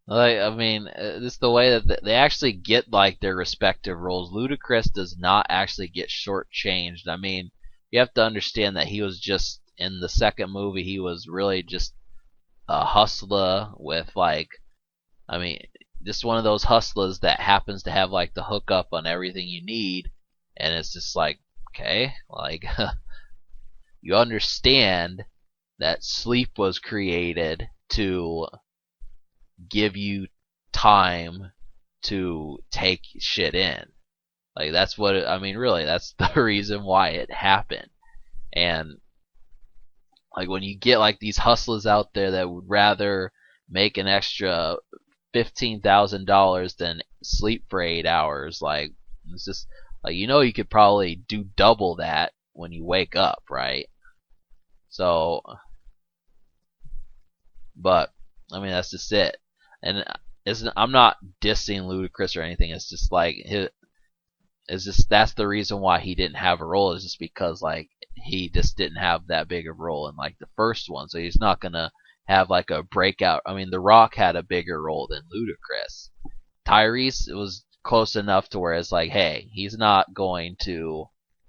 Like I mean, it's the way that they actually get like their respective roles. Ludacris does not actually get shortchanged. I mean, you have to understand that he was just in the second movie. He was really just a hustler with like, I mean, just one of those hustlers that happens to have like the hookup on everything you need, and it's just like, okay, like you understand that sleep was created to give you time to take shit in. Like that's what I mean. Really, that's the reason why it happened. And like when you get like these hustlers out there that would rather make an extra $15,000 than sleep for 8 hours, like it's just like you could probably do double that when you wake up, right? So, but I mean that's just it. And I'm not dissing Ludacris or anything. It's just like it's just that's the reason why he didn't have a role is just because like he just didn't have that big of a role in like the first one, so he's not gonna have like a breakout. I mean, The Rock had a bigger role than Ludacris. Tyrese was close enough to where it's like, hey, he's not going to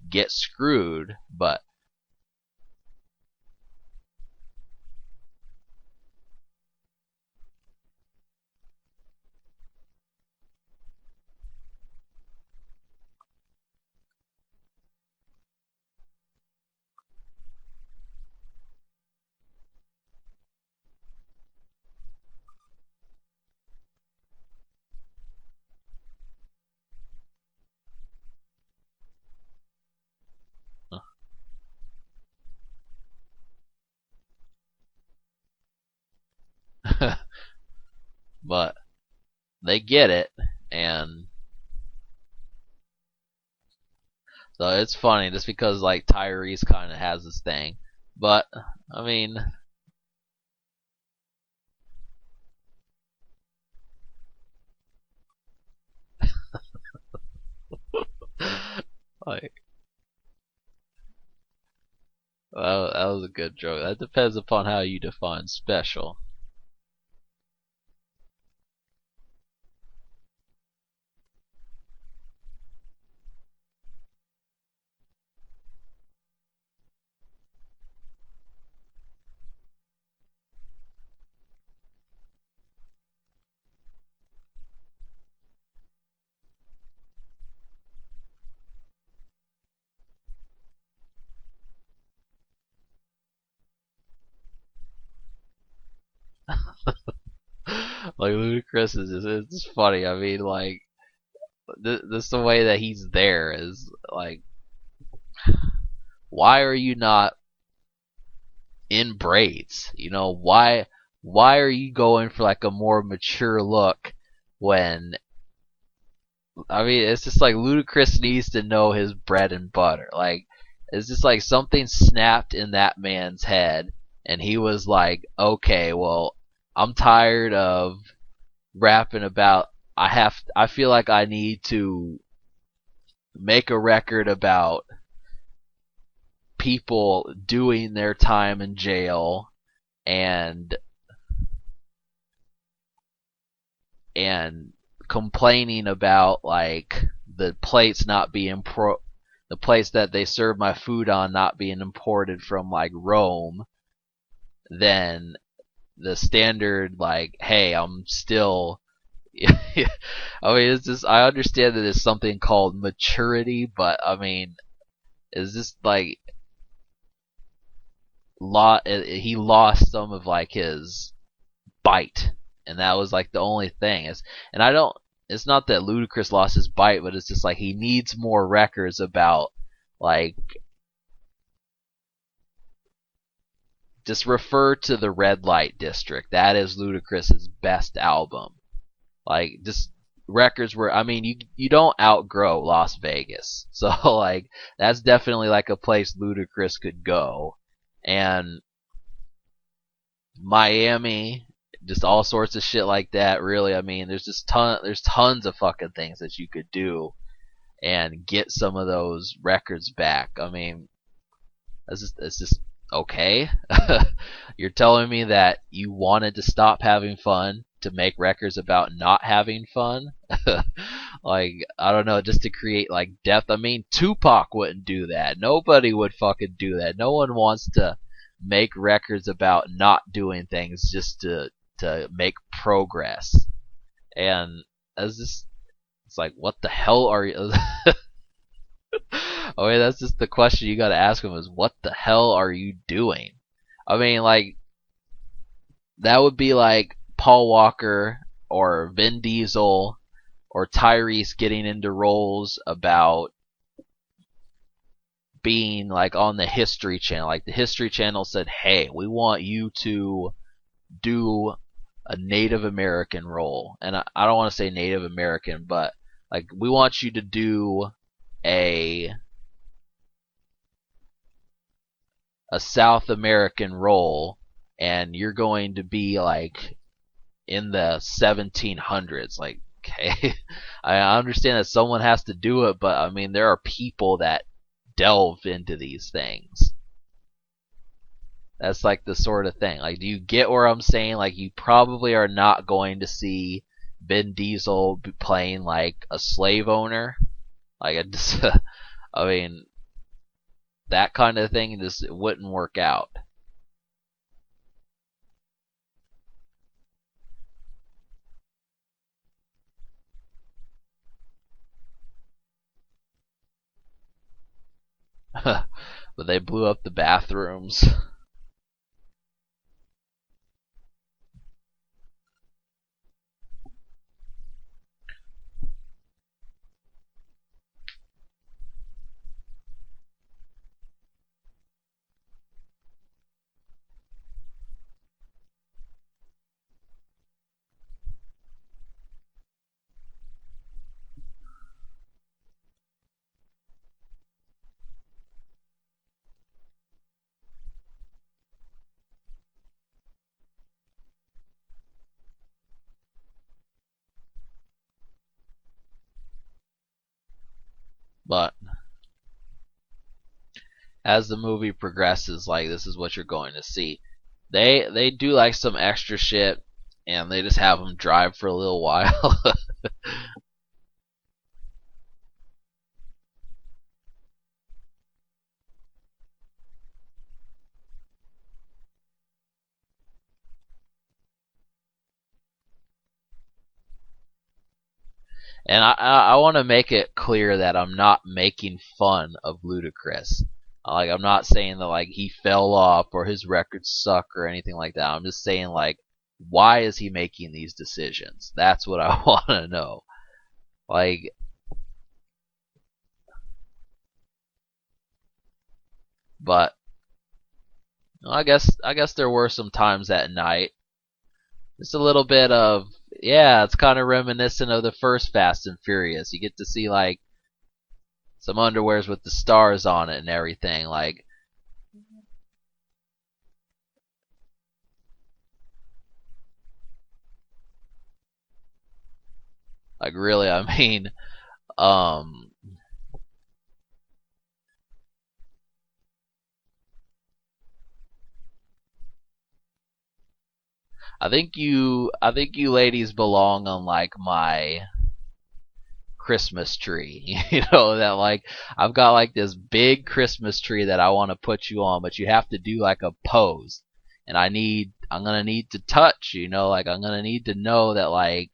get screwed, but but they get it, and so it's funny just because like Tyrese kind of has this thing, but I mean, like that was a good joke. That depends upon how you define special. Like Ludacris is just, it's just funny. I mean, like this the way that he's there is like, why are you not in braids? You know, why are you going for like a more mature look when I mean it's just like Ludacris needs to know his bread and butter. Like it's just like something snapped in that man's head and he was like, "Okay, well, I'm tired of rapping about I feel like I need to make a record about people doing their time in jail and and complaining about like the plates that they serve my food on not being imported from like Rome, then the standard like, hey, I'm still I mean it's just I understand that it's something called maturity, but I mean is this like he lost some of like his bite, and that was like the only thing. And I don't. It's not that Ludacris lost his bite, but it's just like he needs more records about like just refer to the Red Light District. That is Ludacris's best album. Like just records where I mean you don't outgrow Las Vegas, so like that's definitely like a place Ludacris could go, and Miami, just all sorts of shit like that. Really, I mean, there's tons of fucking things that you could do and get some of those records back. I mean, it's just okay. You're telling me that you wanted to stop having fun to make records about not having fun? Like, I don't know, just to create like depth. I mean, Tupac wouldn't do that. Nobody would fucking do that. No one wants to make records about not doing things just to make progress. And as this, it's like, what the hell are you? I mean, that's just the question you got to ask him: is what the hell are you doing? I mean, like that would be like Paul Walker or Vin Diesel or Tyrese getting into roles about being like on the History Channel. Like the History Channel said, "Hey, we want you to do a Native American role," and I don't want to say Native American, but like we want you to do a a South American role, and you're going to be like in the 1700s. Like, okay, I understand that someone has to do it, but I mean there are people that delve into these things. That's like the sort of thing. Like, do you get where I'm saying? Like, you probably are not going to see Vin Diesel playing like a slave owner. Like, it just, I mean, that kind of thing just wouldn't work out. But they blew up the bathrooms. But as the movie progresses, like this is what you're going to see. They do like some extra shit, and they just have them drive for a little while. And I want to make it clear that I'm not making fun of Ludacris. Like I'm not saying that like he fell off or his records suck or anything like that. I'm just saying like why is he making these decisions? That's what I want to know. Like but I guess there were some times that night. Just a little bit of yeah, it's kind of reminiscent of the first Fast and Furious. You get to see like some underwears with the stars on it and everything. Like really, I mean, um, I think you ladies belong on like my Christmas tree. You know that like I've got like this big Christmas tree that I want to put you on, but you have to do like a pose. And I'm going to need to touch, like I'm going to need to know that like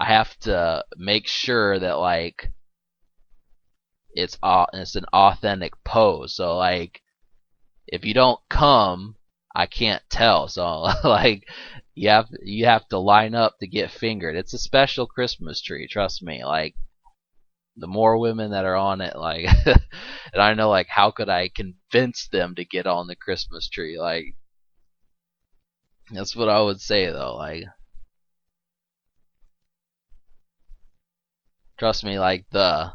I have to make sure that like it's an authentic pose. So like if you don't come, I can't tell. So like you have to line up to get fingered. It's a special Christmas tree, trust me. Like the more women that are on it, like and I know like how could I convince them to get on the Christmas tree? Like that's what I would say though. Like trust me, like the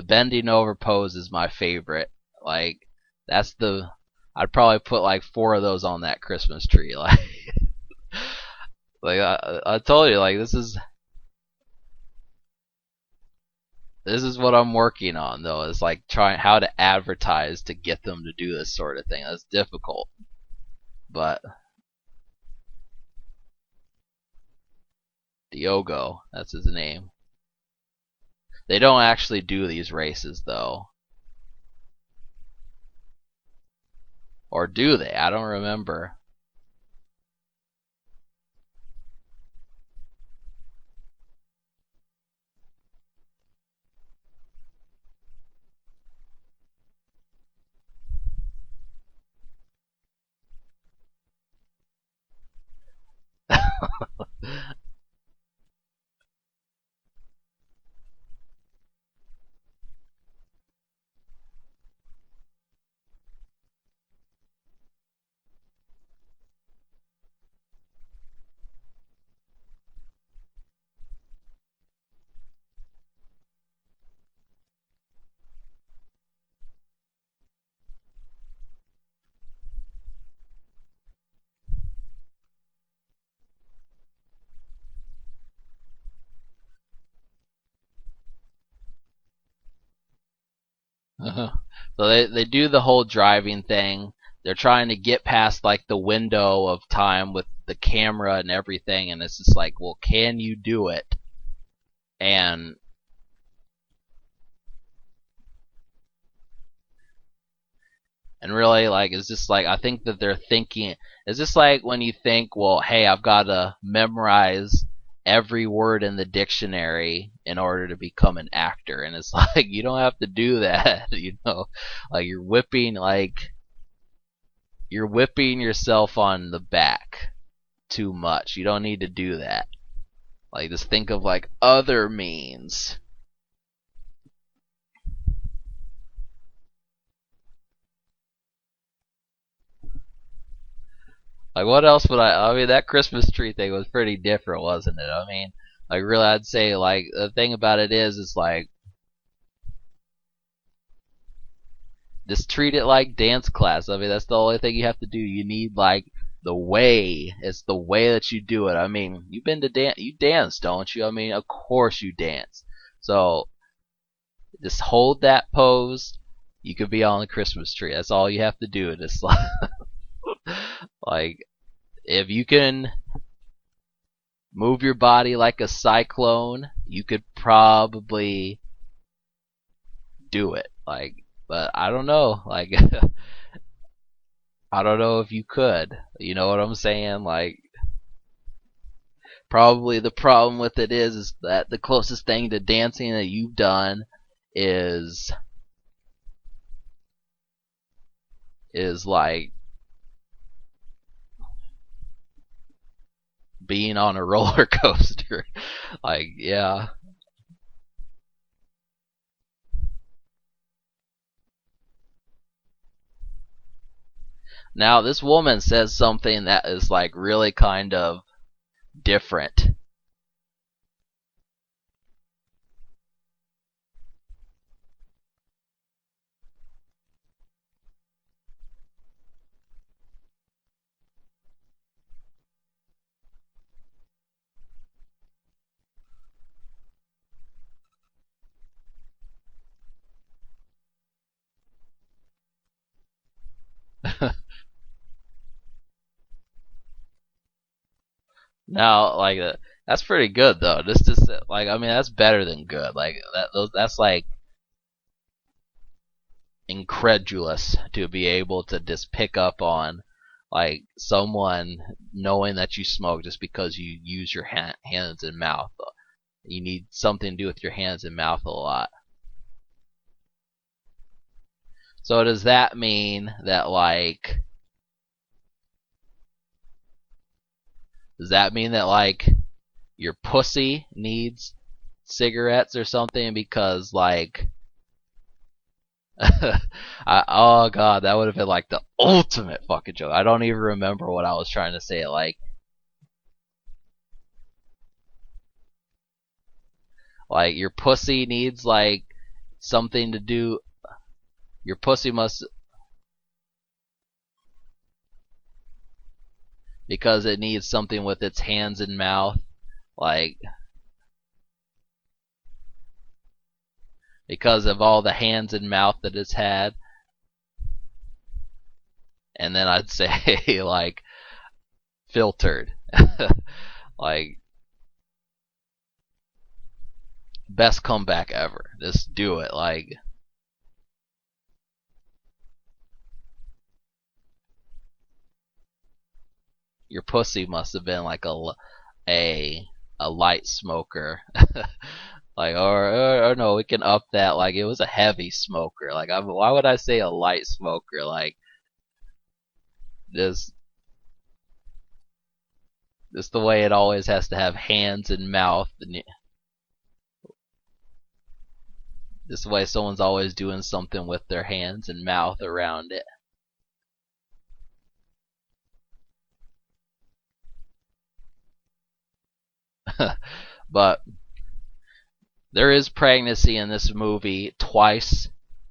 bending over pose is my favorite. Like that's the I'd probably put like four of those on that Christmas tree. Like I told you, like this is what I'm working on though. Is like trying how to advertise to get them to do this sort of thing. That's difficult, but Diogo, that's his name. They don't actually do these races though, or do they? I don't remember. So they do the whole driving thing. They're trying to get past like the window of time with the camera and everything, and it's just like, well, can you do it? And really like it's just like I think that they're thinking it's just like when you think, well, hey, I've got to memorize every word in the dictionary in order to become an actor, and it's like you don't have to do that. Like you're whipping yourself on the back too much. You don't need to do that. Like just think of like other means. Like what else would I mean that Christmas tree thing was pretty different, wasn't it? I mean, like really I'd say like the thing about it is like just treat it like dance class. I mean that's the only thing you have to do. You need like the way. It's the way that you do it. I mean, you've been to dance, you dance, don't you? I mean, of course you dance. So Just hold that pose. You could be on the Christmas tree. That's all you have to do. Just like if you can move your body like a cyclone, you could probably do it. Like, but I don't know. Like, I don't know if you could. You know what I'm saying? Like, probably the problem with it is that the closest thing to dancing that you've done is like being on a roller coaster. Like, yeah. Now this woman says something that is like really kind of different. Now, like that's pretty good though. Just to like, I mean, that's better than good. Like that's like incredulous to be able to just pick up on like someone knowing that you smoke just because you use your hands and mouth. You need something to do with your hands and mouth a lot. So does that mean that like does that mean that like your pussy needs cigarettes or something because like oh god, that would have been like the ultimate fucking joke. I don't even remember what I was trying to say. Like your pussy needs like something to do. Your pussy must because it needs something with its hands and mouth, like because of all the hands and mouth that it's had. And then I'd say like filtered. Like best comeback ever. Just do it. Like your pussy must have been like a a light smoker. Like or no, we can up that. Like it was a heavy smoker. Like why would I say a light smoker? Like just just the way it always has to have hands and mouth. And this way someone's always doing something with their hands and mouth around it. But there is pregnancy in this movie twice.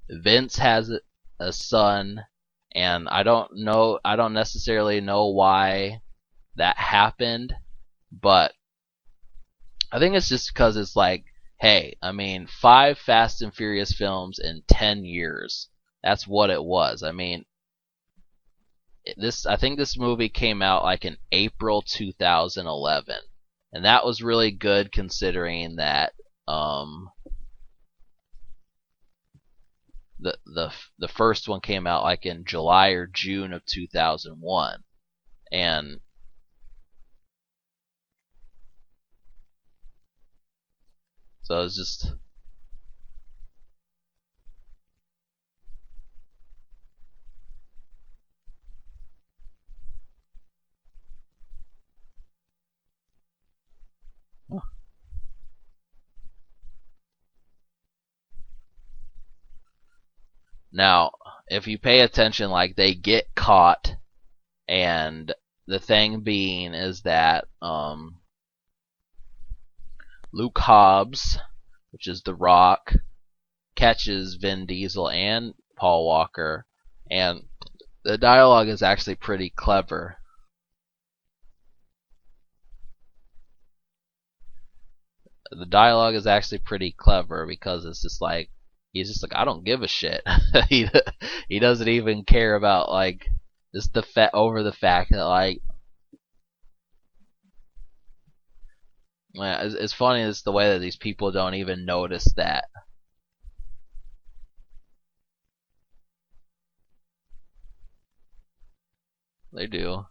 Vince has a son, and I don't necessarily know why that happened, but I think it's just because it's like, hey, I mean, 5 Fast and Furious films in 10 years. That's what it was. I mean, I think this movie came out like in April 2011, and that was really good considering that um the first one came out like in July or June of 2001, and so it's just now if you pay attention, like they get caught, and the thing being is that Luke Hobbs, which is The Rock, catches Vin Diesel and Paul Walker, and the dialogue is actually pretty clever. The dialogue is actually pretty clever because it's just like He's just like, I don't give a shit. he he doesn't even care about like just over the fact that like, yeah, it's funny. It's the way that these people don't even notice that. They do.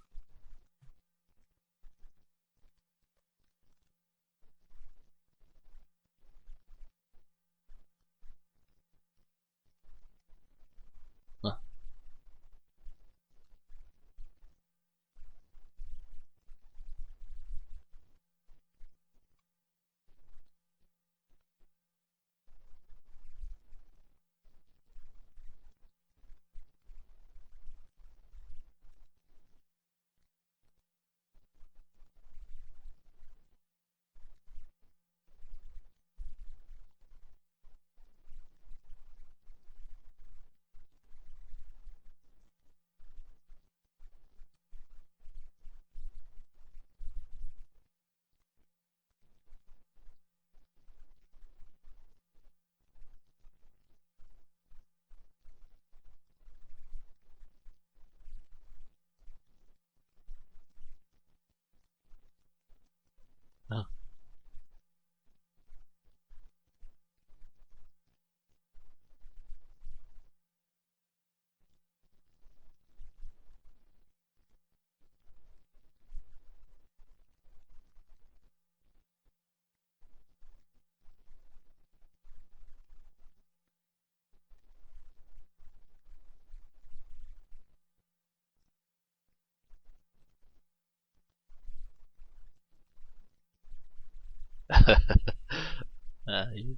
uh, you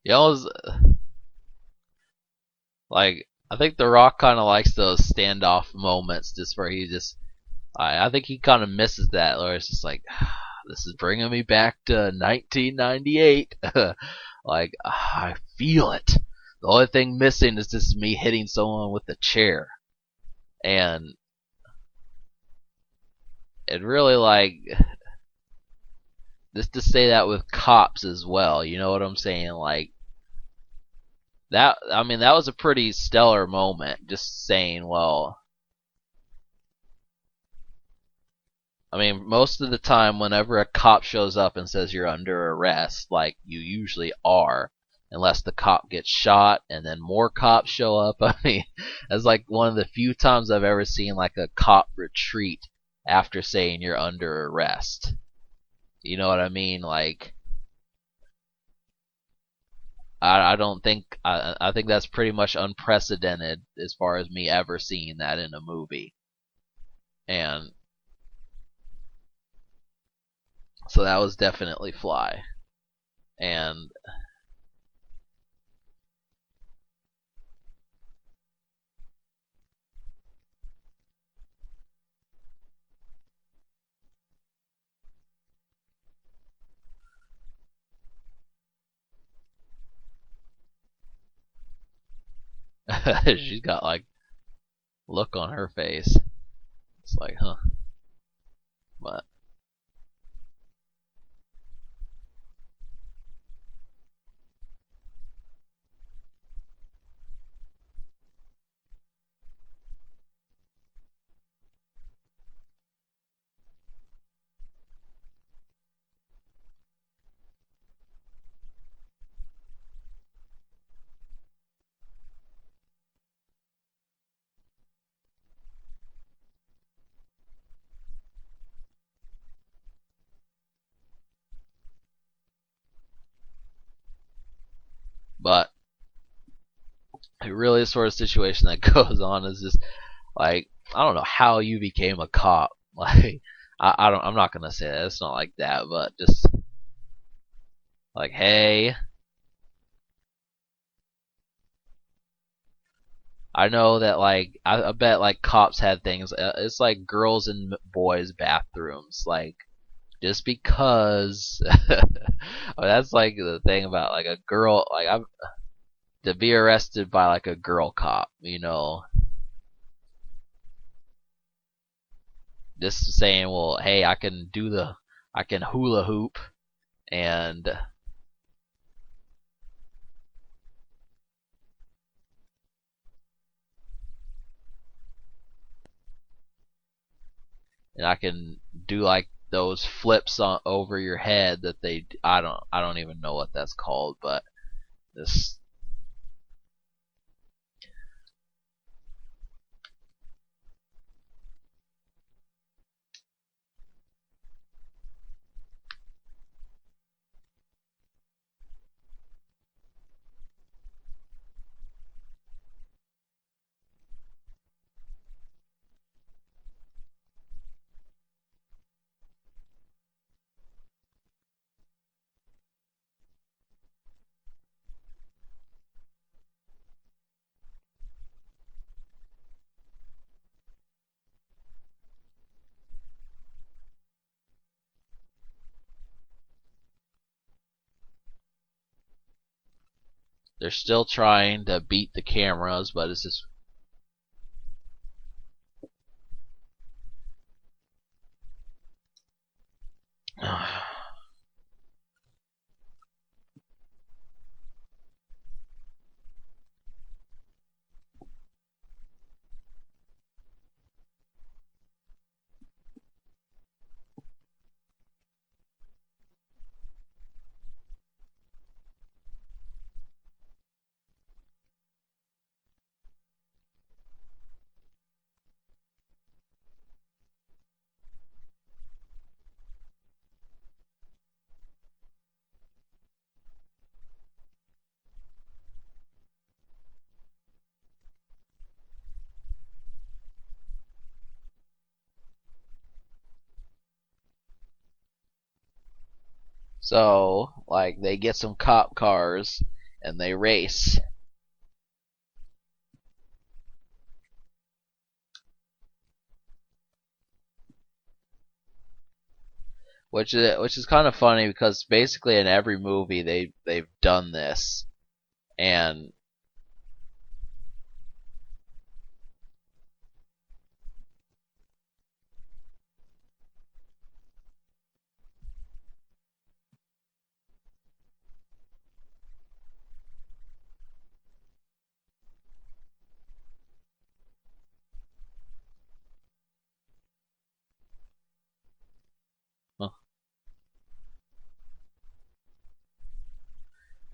know, like I think The Rock kind of likes those standoff moments, just where he just, I think he kind of misses that, where it's just like, this is bringing me back to 1998. Like, I feel it. The only thing missing is just me hitting someone with a chair, and it really like just to say that with cops as well. You know what I'm saying? Like that. I mean, that was a pretty stellar moment. Just saying, well, I mean, most of the time, whenever a cop shows up and says you're under arrest, like you usually are, unless the cop gets shot and then more cops show up. I mean, that's like one of the few times I've ever seen like a cop retreat after saying you're under arrest. You know what I mean? Like, I don't think I think that's pretty much unprecedented as far as me ever seeing that in a movie, and so that was definitely fly. And she's got like look on her face. It's like, huh? But but it really is sort of situation that goes on is just like, I don't know how you became a cop. Like, I don't, I'm not gonna say that. It's not like that, but just like, hey, I know that like I bet like cops had things. It's like girls and boys bathrooms. Like, just because that's like the thing about like a girl. Like, I'm to be arrested by like a girl cop. You know, just saying, well, hey, I can hula hoop, and I can do like those flips over your head that I don't even know what that's called, but this they're still trying to beat the cameras, but it's just so like they get some cop cars and they race. Which is kind of funny because basically in every movie they've done this, and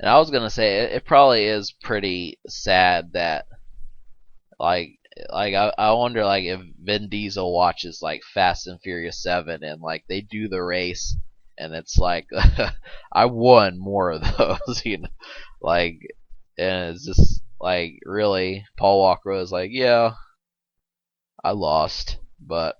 I was gonna say it probably is pretty sad that like I wonder like if Vin Diesel watches like Fast and Furious 7 and like they do the race and it's like I won more of those, you know, like, and it's just like really Paul Walker was like, yeah, I lost, but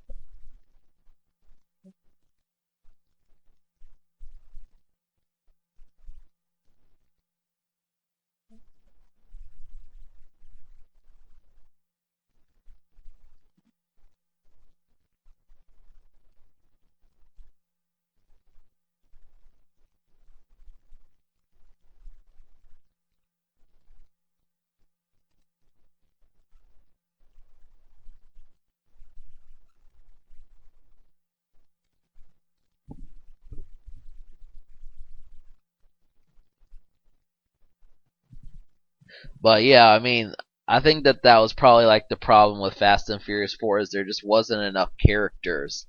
yeah, I mean, I think that that was probably like the problem with Fast and Furious 4 is there just wasn't enough characters.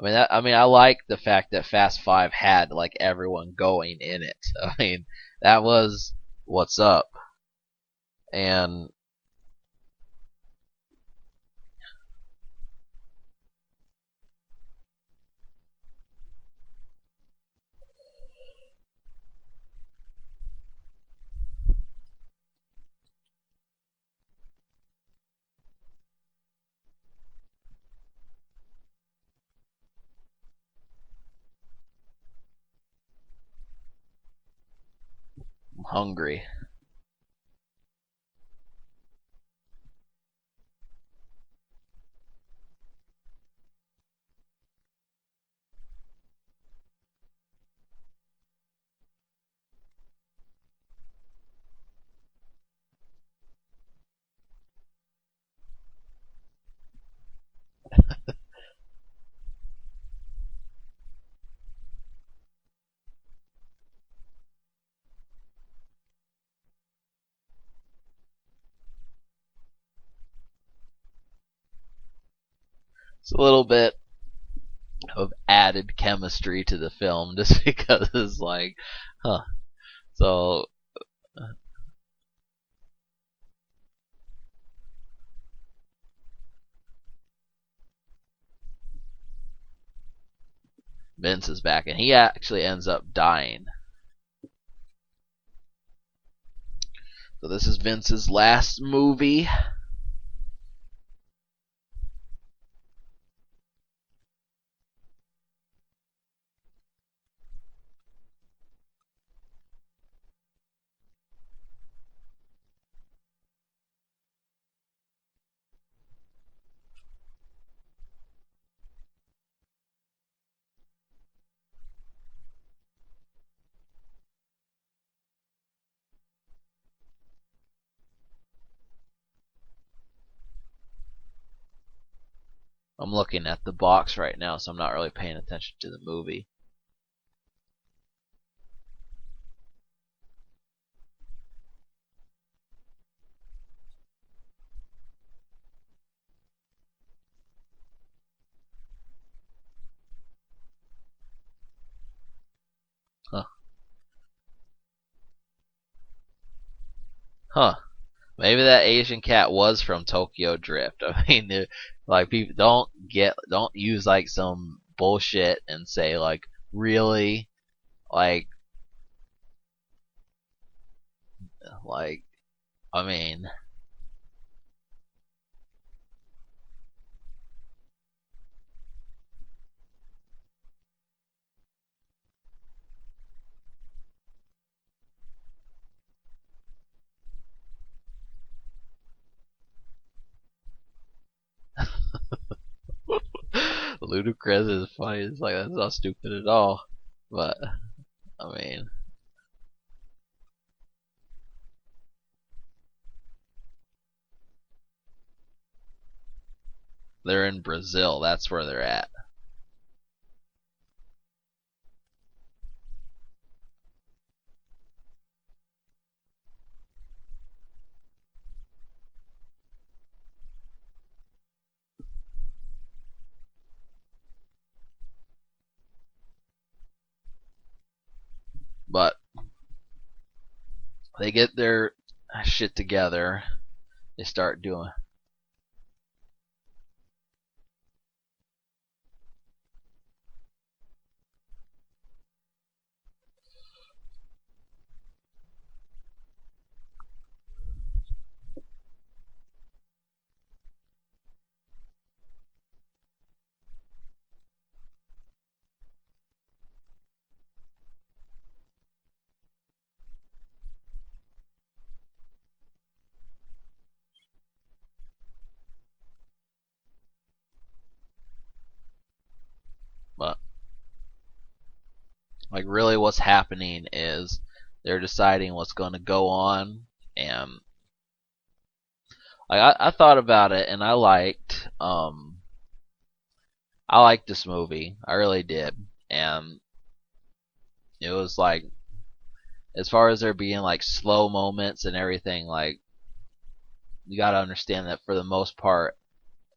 I mean, I like the fact that Fast Five had like everyone going in it. I mean, that was what's up, and I'm hungry. It's a little bit of added chemistry to the film just because it's like, huh. So Vince is back, and he actually ends up dying. So this is Vince's last movie. I'm looking at the box right now, so I'm not really paying attention to the movie. Huh. Huh. Maybe that Asian cat was from Tokyo Drift. I mean, like people don't use like some bullshit and say like really like like I mean Ludacris is funny. It's like that's not stupid at all. But I mean, they're in Brazil. That's where they're at. But they get their shit together. They start doing. But like really, what's happening is they're deciding what's going to go on, and like I thought about it, and I liked this movie. I really did, and it was like as far as there being like slow moments and everything, like you got to understand that for the most part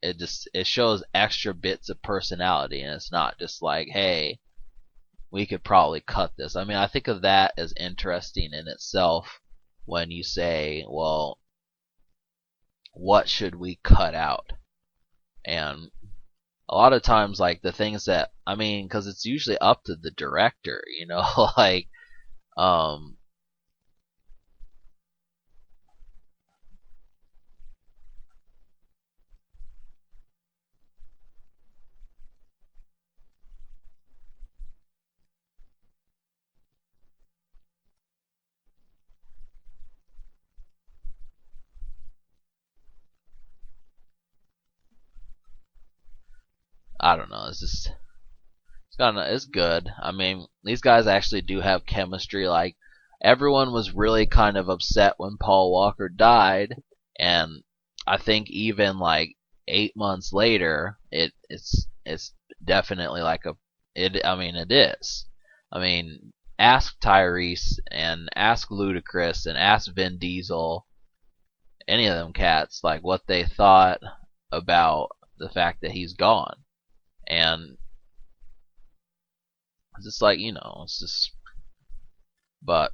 it shows extra bits of personality, and it's not just like, hey, we could probably cut this. I mean, I think of that as interesting in itself when you say, well, what should we cut out? And a lot of times, like the things that I mean, because it's usually up to the director, you know, like um, I don't know. It's good. I mean, these guys actually do have chemistry. Like everyone was really kind of upset when Paul Walker died, and I think even like 8 months later, it's definitely like a it. I mean, it is. I mean, ask Tyrese and ask Ludacris and ask Vin Diesel, any of them cats, like what they thought about the fact that he's gone. and it's just like, it's just, but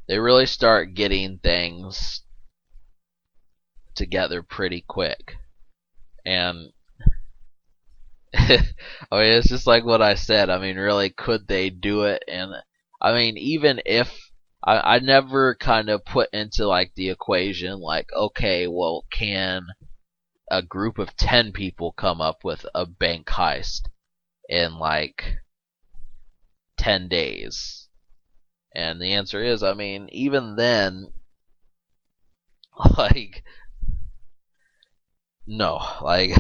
they really start getting things together pretty quick. And I mean, it's just like what I said. I mean, really, could they do it? And I mean, even if I never kind of put into like the equation, like, okay, well, can a group of 10 people come up with a bank heist in like 10 days? And the answer is, I mean, even then, like, no, like,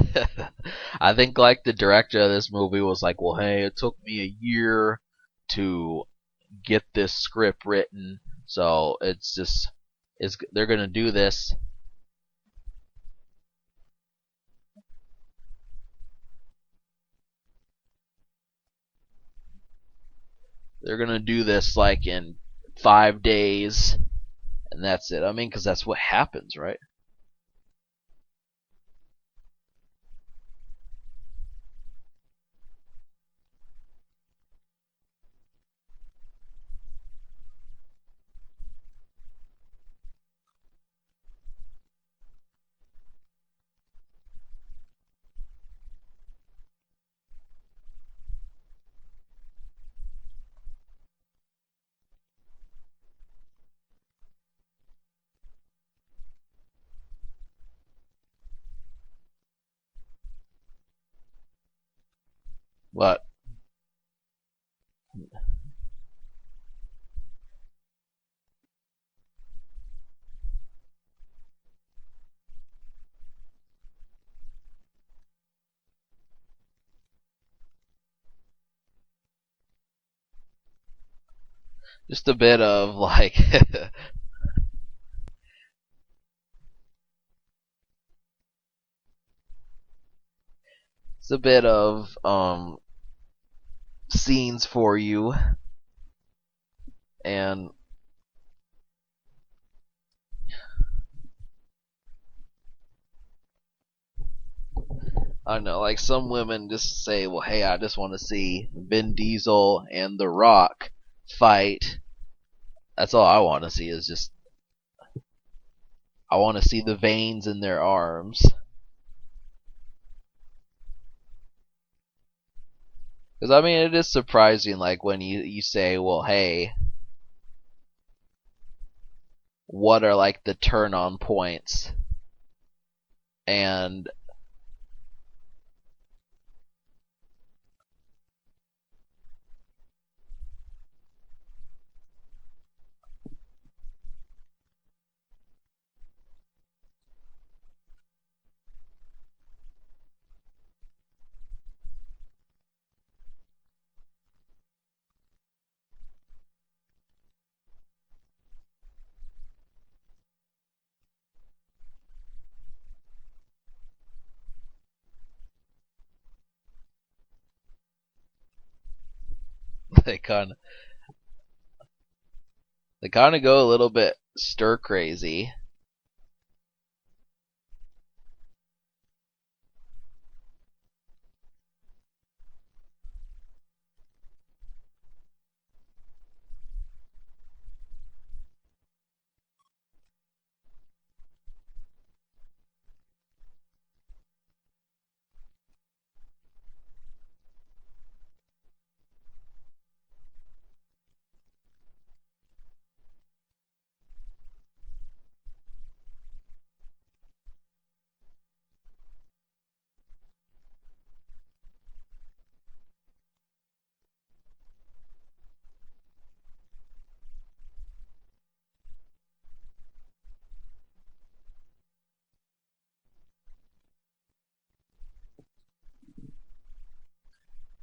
I think like the director of this movie was like, well, hey, it took me a year to get this script written, so they're gonna do this. They're gonna do this like in 5 days, and that's it. I mean, because that's what happens, right? But just a bit of like, it's a bit of scenes for you, and I don't know, like some women just say, well, hey, I just want to see Vin Diesel and The Rock fight. That's all I want to see is just, I want to see the veins in their arms. Because, I mean, it is surprising, like, when you say, well, hey, what are, like, the turn on points? And they kind of go a little bit stir crazy.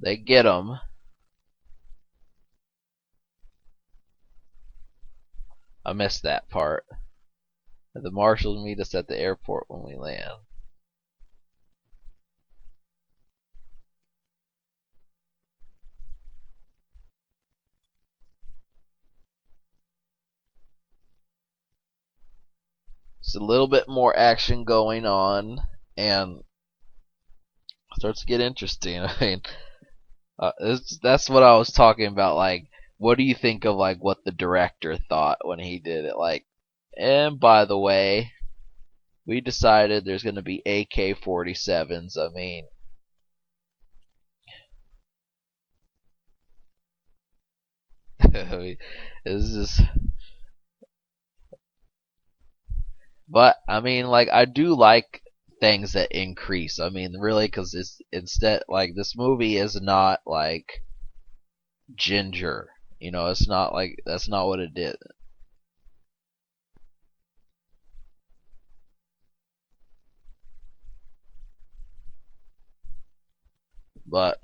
They get them, I missed that part. The marshals meet us at the airport when we land. It's a little bit more action going on, and it starts to get interesting. I mean, that's what I was talking about. Like, what do you think of like what the director thought when he did it? Like, and by the way, we decided there's going to be AK-47s. I mean, it's just. But I mean, like, I do like things that increase. I mean, really, because it's instead like this movie is not like Ginger. You know, it's not like that's not what it did. But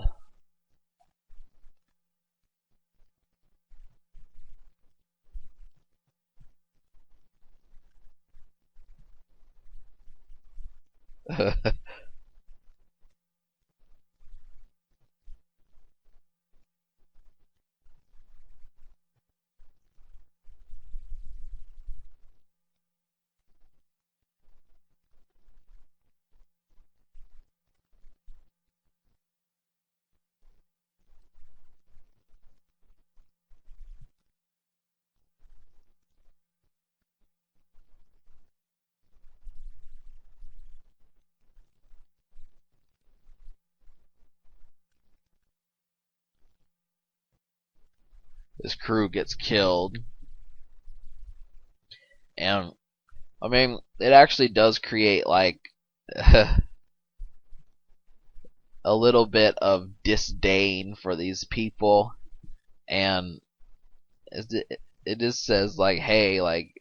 this crew gets killed, and I mean, it actually does create like a little bit of disdain for these people, and it just says like, hey, like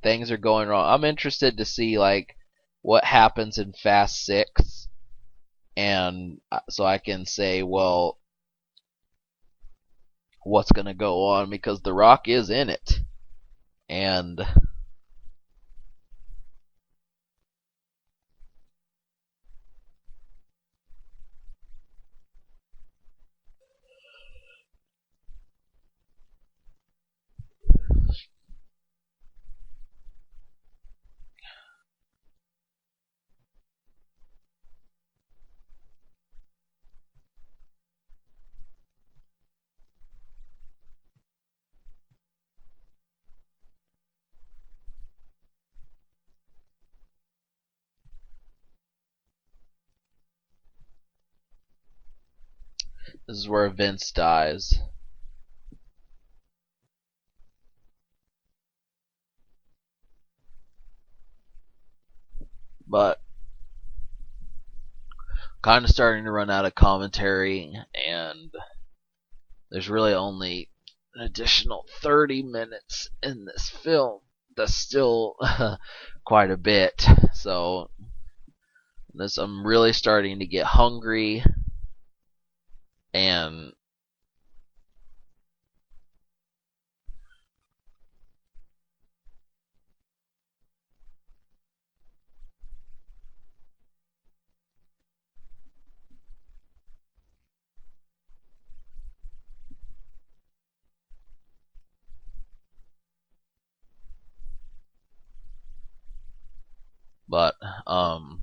things are going wrong. I'm interested to see like what happens in Fast Six, and so I can say, well, what's gonna go on because The Rock is in it, and this is where Vince dies. But kind of starting to run out of commentary, and there's really only an additional 30 minutes in this film. That's still quite a bit. So this, I'm really starting to get hungry, and but um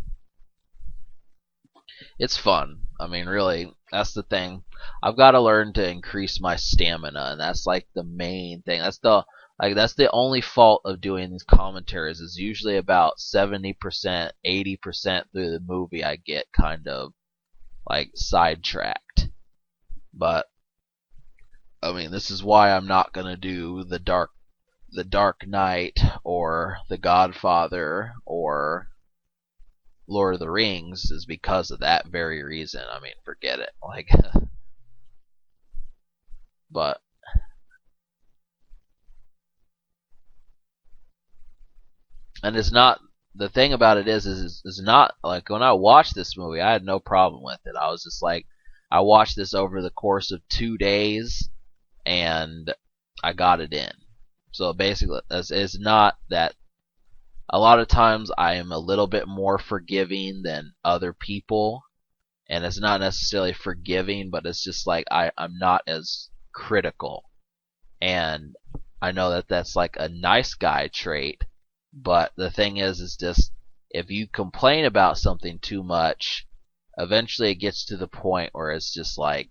it's fun. I mean, really, that's the thing. I've got to learn to increase my stamina, and that's like the main thing. That's the only fault of doing these commentaries is usually about 70%, 80% through the movie I get kind of like sidetracked. But I mean, this is why I'm not going to do the Dark Knight or The Godfather or Lord of the Rings is because of that very reason. I mean, forget it. Like, but and it's not the thing about it is not like when I watched this movie, I had no problem with it. I was just like, I watched this over the course of 2 days, and I got it in. So basically, it's not that. A lot of times I am a little bit more forgiving than other people, and it's not necessarily forgiving, but it's just like I'm not as critical. And I know that that's like a nice guy trait, but the thing is just if you complain about something too much, eventually it gets to the point where it's just like,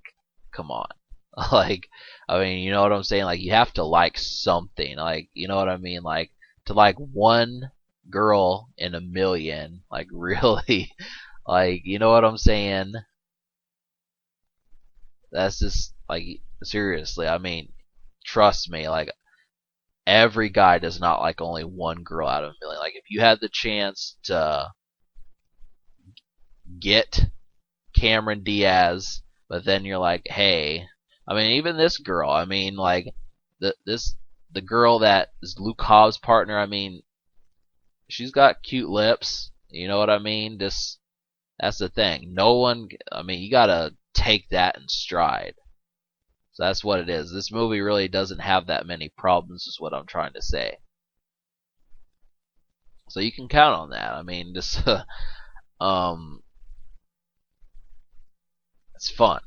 come on. Like, I mean, you know what I'm saying? Like, you have to like something. Like, you know what I mean? Like, to like one girl in a million, like, really, like, you know what I'm saying? That's just, like, seriously, I mean, trust me, like, every guy does not like only one girl out of a million. Like, if you had the chance to get Cameron Diaz, but then you're like, hey, I mean, even this girl, I mean, like, the girl that is Luke Hobbs' partner, I mean, she's got cute lips, you know what I mean? Just, that's the thing. No one, I mean, you gotta take that in stride. So that's what it is. This movie really doesn't have that many problems, is what I'm trying to say. So you can count on that. I mean, just um, it's fun.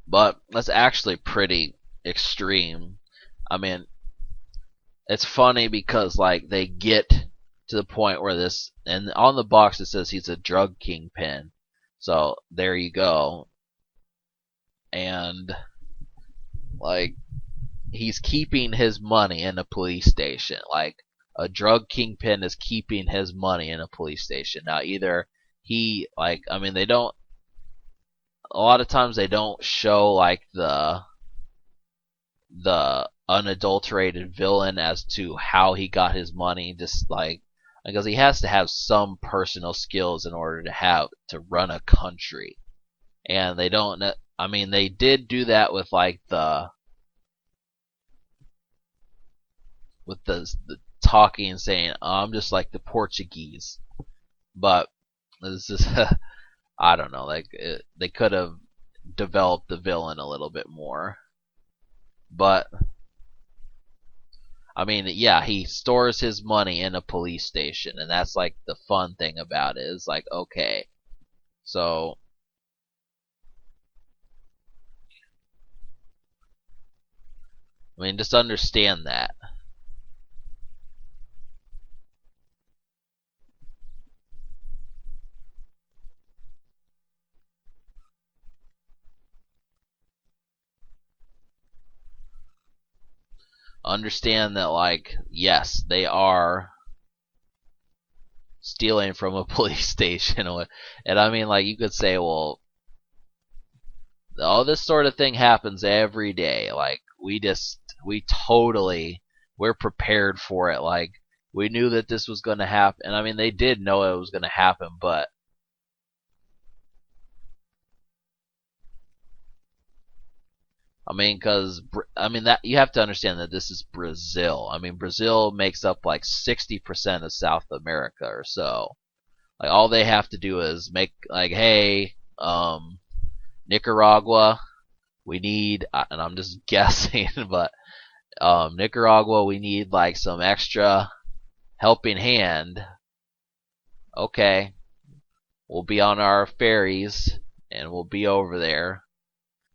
But that's actually pretty extreme. I mean, it's funny because like they get to the point where this, and on the box it says he's a drug kingpin. So there you go. And like he's keeping his money in a police station. Like a drug kingpin is keeping his money in a police station. Now either he like, I mean, they don't, a lot of times they don't show like the unadulterated villain as to how he got his money, just like because he has to have some personal skills in order to have to run a country. And they don't, I mean, they did do that with like the talking and saying, oh, I'm just like the Portuguese. But this is I don't know, like they could have developed the villain a little bit more. But I mean, yeah, he stores his money in a police station, and that's like the fun thing about it. Is like, okay, so I mean, just understand that. Understand that, like, yes, they are stealing from a police station, and I mean, like, you could say, well, all this sort of thing happens every day. Like, we totally, we're prepared for it. Like, we knew that this was going to happen. And I mean, they did know it was going to happen, but I mean, because I mean that you have to understand that this is Brazil. I mean, Brazil makes up like 60% of South America or so. Like, all they have to do is make like, hey, Nicaragua, we need, and I'm just guessing, but Nicaragua, we need like some extra helping hand. Okay, we'll be on our ferries and we'll be over there.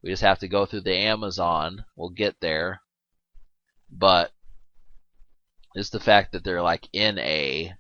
We just have to go through the Amazon. We'll get there. But it's the fact that they're like in a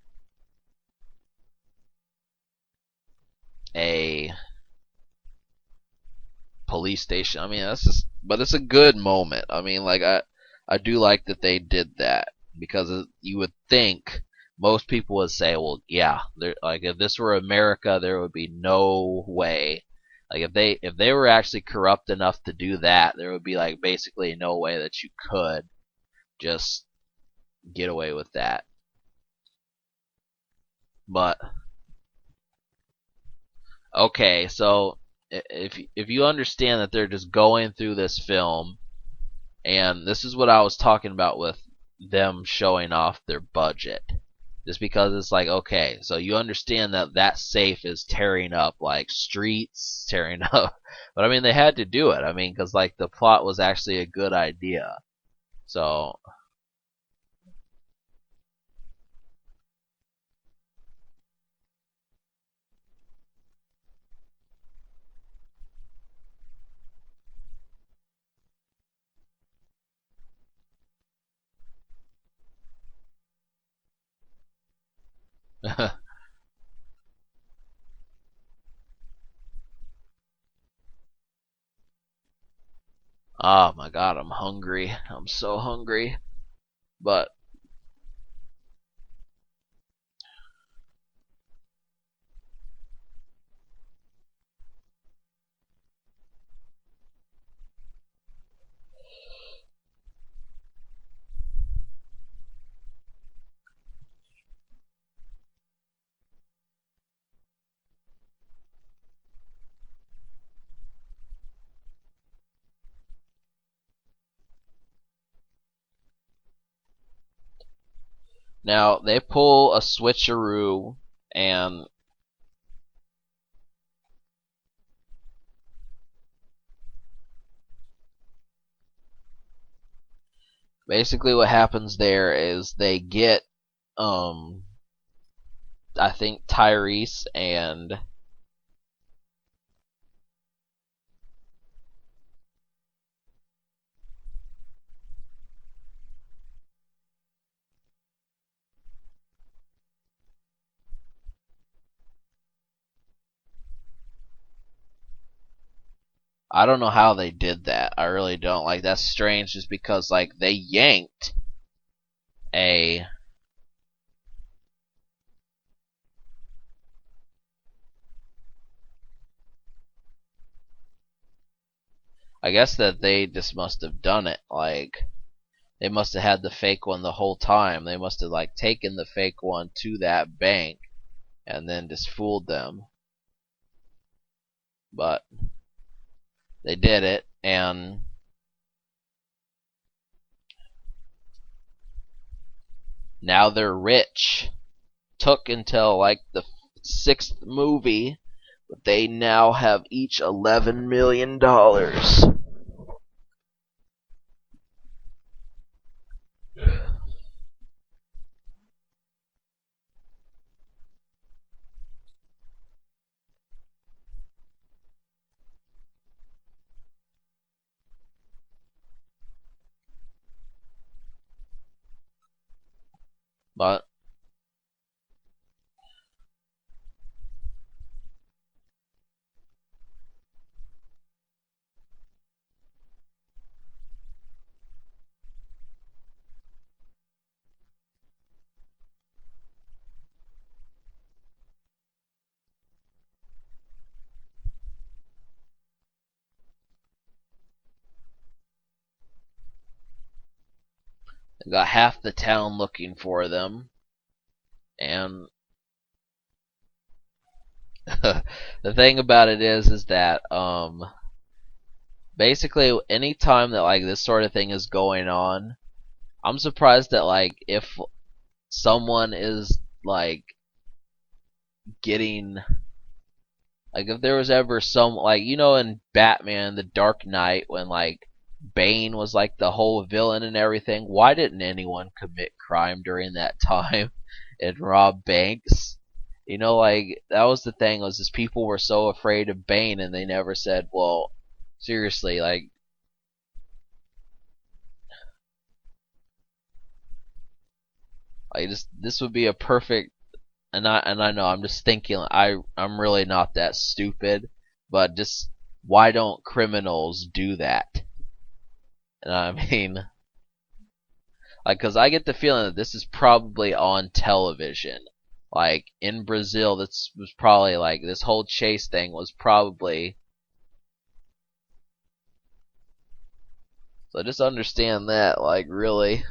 police station. I mean, that's just, but it's a good moment. I mean, like I do like that they did that because you would think most people would say, well, yeah, like if this were America, there would be no way. Like if they were actually corrupt enough to do that, there would be like basically no way that you could just get away with that. But Okay, so if you understand that they're just going through this film, and this is what I was talking about with them showing off their budget. Just because it's like, okay, so you understand that that safe is tearing up like streets, tearing up. But I mean, they had to do it. I mean, because like the plot was actually a good idea. So, oh my god, I'm hungry. I'm so hungry. But now they pull a switcheroo, and basically what happens there is they get um I think Tyrese and I don't know how they did that. I really don't. Like that's strange just because like they yanked a I guess that they just must have done it like they must have had the fake one the whole time. They must have like taken the fake one to that bank and then just fooled them. But they did it, and now they're rich. Took until like the sixth movie, but they now have each $11 million. But they got half the town looking for them, and the thing about it is that basically any time that like this sort of thing is going on, I'm surprised that like if someone is like getting like if there was ever some like in Batman the Dark Knight when like Bane was like the whole villain and everything, why didn't anyone commit crime during that time and rob banks? Like that was the thing, was just people were so afraid of Bane and they never said, well, seriously, like this would be a perfect, and I know I'm just thinking I'm really not that stupid, but just why don't criminals do that? And I mean, like, cause I get the feeling that this is probably on television. Like in Brazil, this was probably like this whole chase thing was probably. So just understand that, like, really.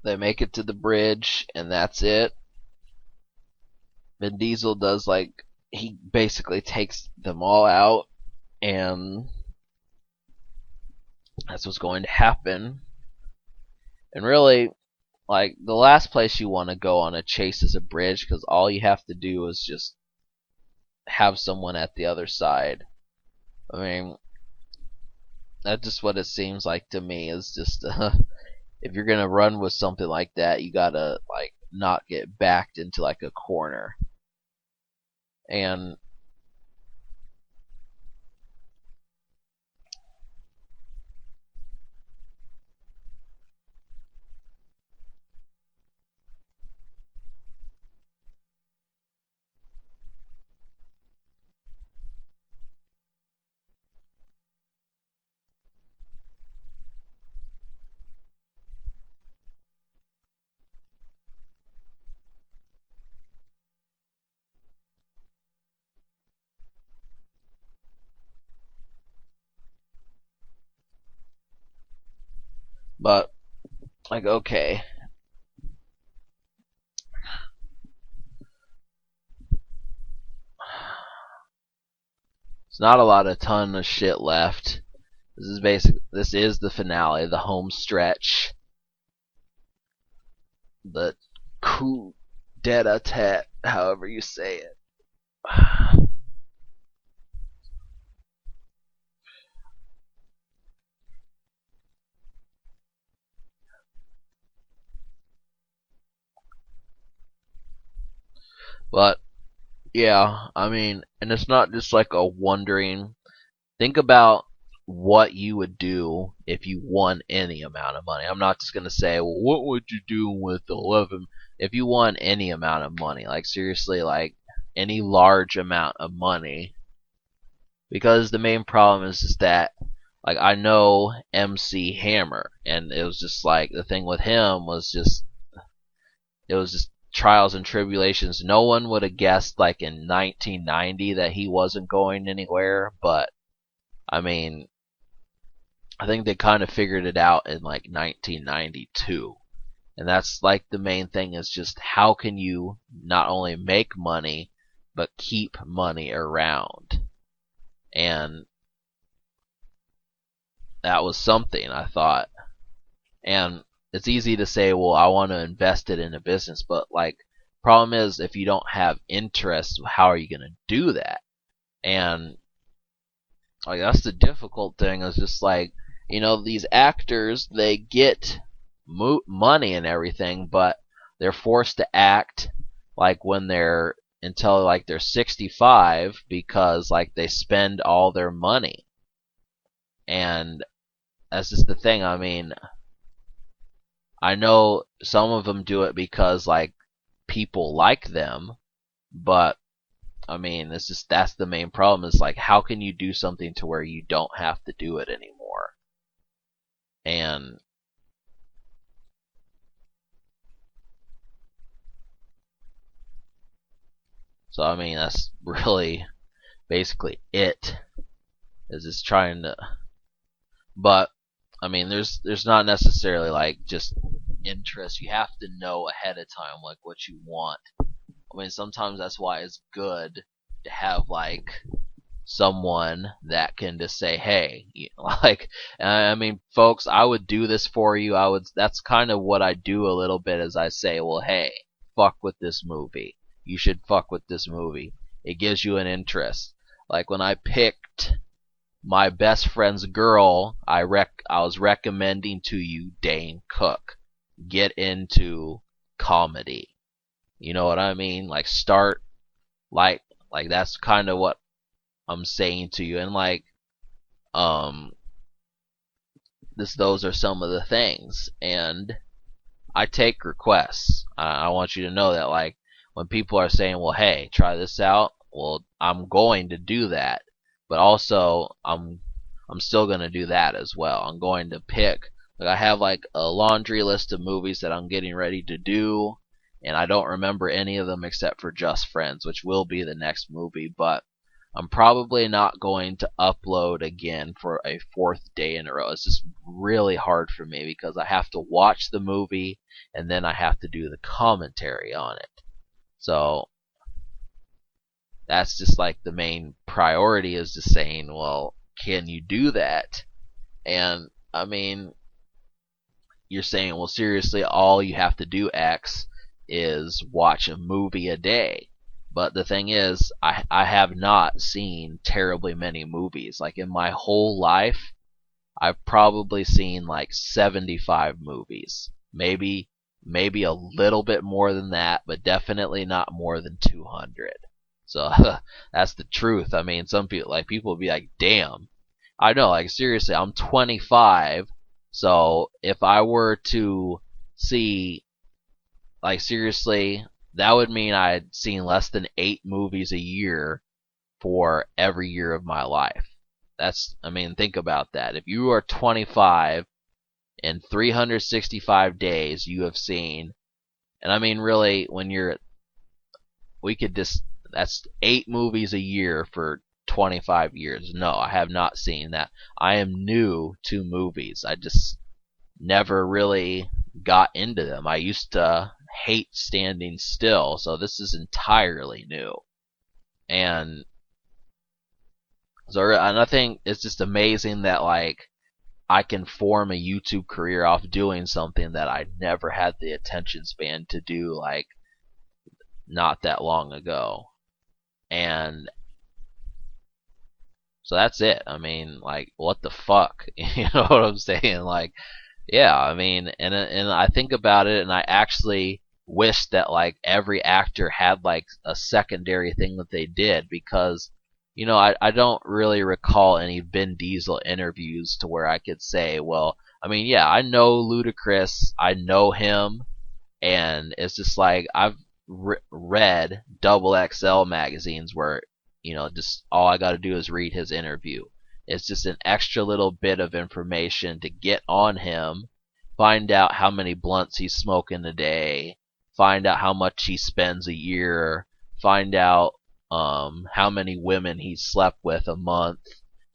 They make it to the bridge, and that's it. Vin Diesel does like he basically takes them all out, and that's what's going to happen. And really, like the last place you want to go on a chase is a bridge, because all you have to do is just have someone at the other side. I mean, that's just what it seems like to me. Is just if you're gonna run with something like that, you gotta like not get backed into like a corner. And but like okay, it's not a lot of ton of shit left. This is basic. This is the finale, the home stretch, the coup d'etat, however you say it. But yeah, I mean, and it's not just like a wondering. Think about what you would do if you won any amount of money. I'm not just gonna say, well, what would you do with 11? If you won any amount of money, like seriously, like any large amount of money, because the main problem is that like I know MC Hammer, and it was just like the thing with him was just it was just trials and tribulations. No one would have guessed like in 1990 that he wasn't going anywhere, but I mean, I think they kind of figured it out in like 1992. And that's like the main thing is just how can you not only make money but keep money around. And that was something I thought. And it's easy to say, well, I want to invest it in a business, but like problem is if you don't have interest, how are you going to do that? And like that's the difficult thing is just like, you know, these actors, they get money and everything, but they're forced to act like when they're until like they're 65 because like they spend all their money. And that's just the thing. I mean, I know some of them do it because like people like them, but I mean, it's just that's the main problem is like how can you do something to where you don't have to do it anymore? And so I mean that's really basically it. Is just trying to but I mean there's not necessarily like just interest. You have to know ahead of time like what you want. I mean sometimes that's why it's good to have like someone that can just say, "Hey," like I mean, folks, I would do this for you. I would. That's kind of what I do a little bit, as I say, "Well, hey, fuck with this movie. You should fuck with this movie. It gives you an interest." Like when I picked my best friend's girl, I was recommending to you Dane Cook. Get into comedy. You know what I mean? Like start like that's kind of what I'm saying to you, and like um those are some of the things, and I take requests. I want you to know that like when people are saying, well, hey, try this out, well, I'm going to do that, but also I'm still going to do that as well. I'm going to pick like I have like a laundry list of movies that I'm getting ready to do, and I don't remember any of them except for Just Friends, which will be the next movie, but I'm probably not going to upload again for a fourth day in a row. It's just really hard for me because I have to watch the movie and then I have to do the commentary on it. So that's just like the main priority, is just saying, well, can you do that? And I mean, you're saying, well, seriously, all you have to do, X, is watch a movie a day. But the thing is, I have not seen terribly many movies. Like in my whole life, I've probably seen like 75 movies. Maybe a little bit more than that, but definitely not more than 200. So that's the truth. I mean, some people will be like, "Damn." I know, like seriously, I'm 25, so if I were to see, like seriously, that would mean I'd seen less than 8 movies a year for every year of my life. I mean, think about that. If you are 25, in 365 days you have seen, and I mean really, we could just, that's 8 movies a year for 25 years. No, I have not seen that. I am new to movies. I just never really got into them. I used to hate standing still, so this is entirely new. And and I think it's just amazing that like I can form a YouTube career off doing something that I never had the attention span to do, like not that long ago. And so that's it. I mean, like, what the fuck? You know what I'm saying? Like, yeah, I mean, and I think about it, and I actually wish that like every actor had like a secondary thing that they did, because I don't really recall any Vin Diesel interviews to where I could say, well, I mean, yeah, I know Ludacris, I know him, and it's just like I've read double XL magazines where just all I got to do is read his interview. It's just an extra little bit of information to get on him, find out how many blunts he's smoking a day, find out how much he spends a year, find out how many women he's slept with a month.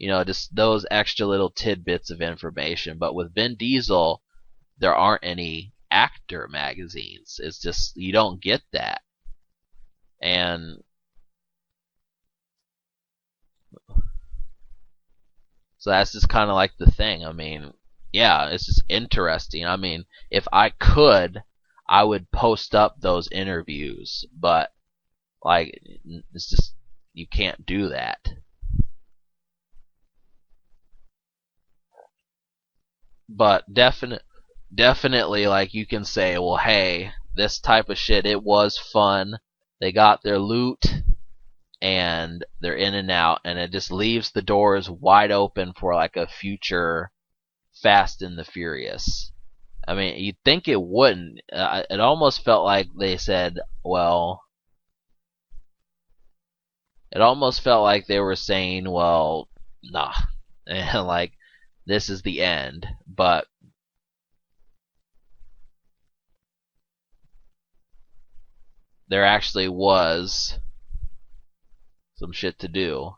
Just those extra little tidbits of information. But with Vin Diesel, there aren't any actor magazines. It's just you don't get that. And so that's just kind of like the thing. I mean, yeah, it's just interesting. I mean, if I could, I would post up those interviews, but like it's just you can't do that. But definitely like you can say, well, hey, this type of shit, it was fun. They got their loot and they're in and out, and it just leaves the doors wide open for like a future Fast and the Furious. I mean, you'd think it wouldn't. It almost felt like they said, well, it almost felt like they were saying, well, nah, and like this is the end. But there actually was some shit to do.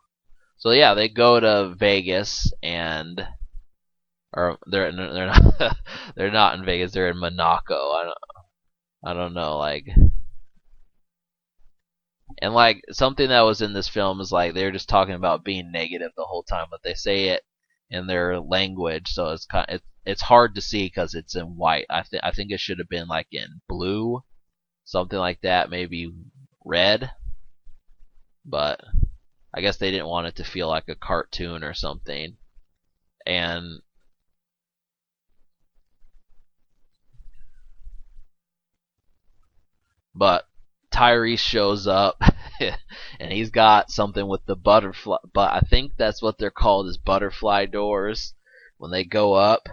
So yeah, they go to Vegas, and or they're not they're not in Vegas. They're in Monaco. I don't know, like, and like something that was in this film is like they're just talking about being negative the whole time, but they say it in their language, so it's hard to see because it's in white. I think it should have been like in blue, something like that, maybe red, but I guess they didn't want it to feel like a cartoon or something. And but Tyrese shows up and he's got something with the butterfly, but I think that's what they're called, is butterfly doors when they go up.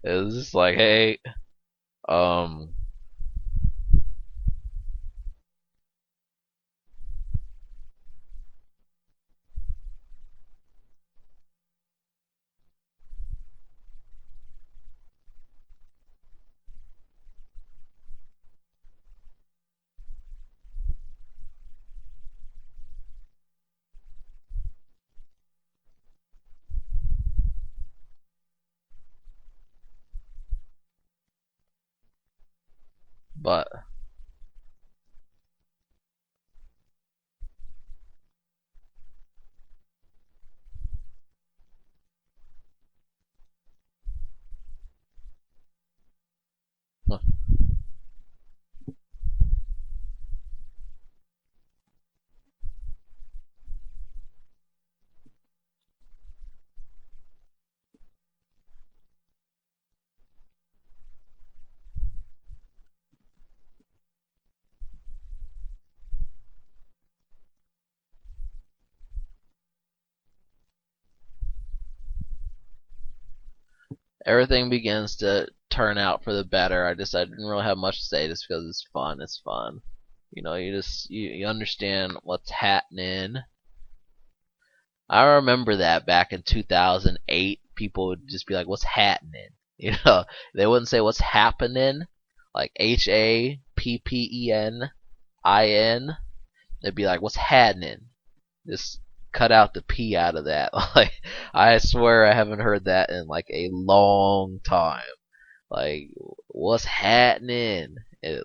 It was just like, hey, um, but everything begins to turn out for the better. I didn't really have much to say just because it's fun. It's fun. You understand what's happening. I remember that back in 2008, people would just be like, "What's happening?" They wouldn't say "What's happening," like HAPPENIN. They'd be like, "What's happening?" Just cut out the P out of that. Like, I swear I haven't heard that in like a long time. Like, what's happening?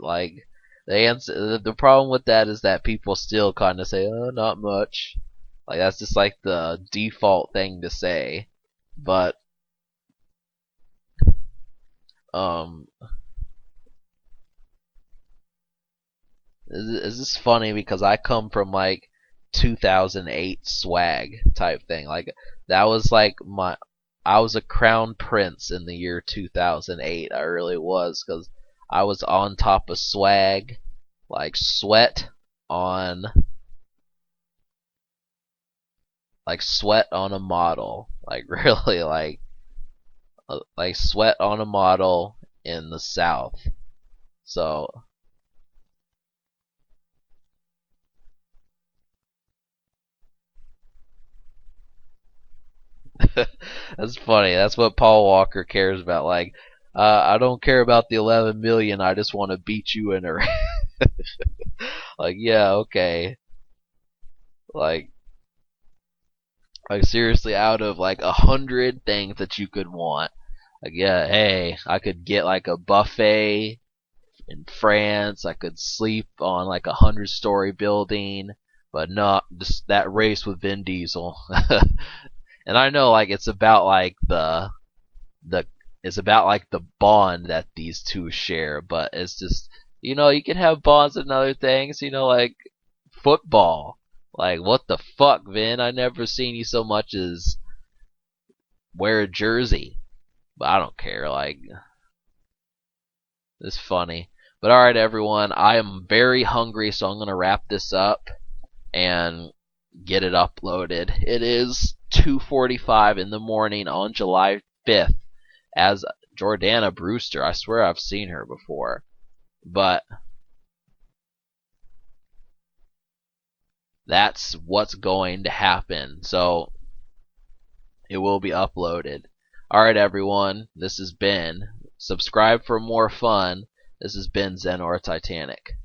Like, the problem with that is that people still kind of say, "Oh, not much." Like, that's just like the default thing to say. But um, it's just funny because I come from like 2008 swag type thing. Like, that was like I was a crown prince in the year 2008. I really was, because I was on top of swag, like on sweat on a model, like really like sweat on a model in the South. So that's funny. That's what Paul Walker cares about. Like, I don't care about the 11 million. I just want to beat you in a like, yeah, okay. Like, seriously, out of like 100 things that you could want, like, yeah, hey, I could get like a buffet in France. I could sleep on like 100-story building, but not just that race with Vin Diesel. And I know like the it's about like the bond that these two share, but it's just, you can have bonds and other things, like football. Like, what the fuck, Vin? I never seen you so much as wear a jersey. But I don't care. Like, it's funny. But alright, everyone, I am very hungry, so I'm gonna wrap this up and get it uploaded. It is 2:45 in the morning on July 5th as Jordana Brewster. I swear I've seen her before. But that's what's going to happen. So it will be uploaded. Alright, everyone, this has been. Subscribe for more fun. This has been Zen or Titanic.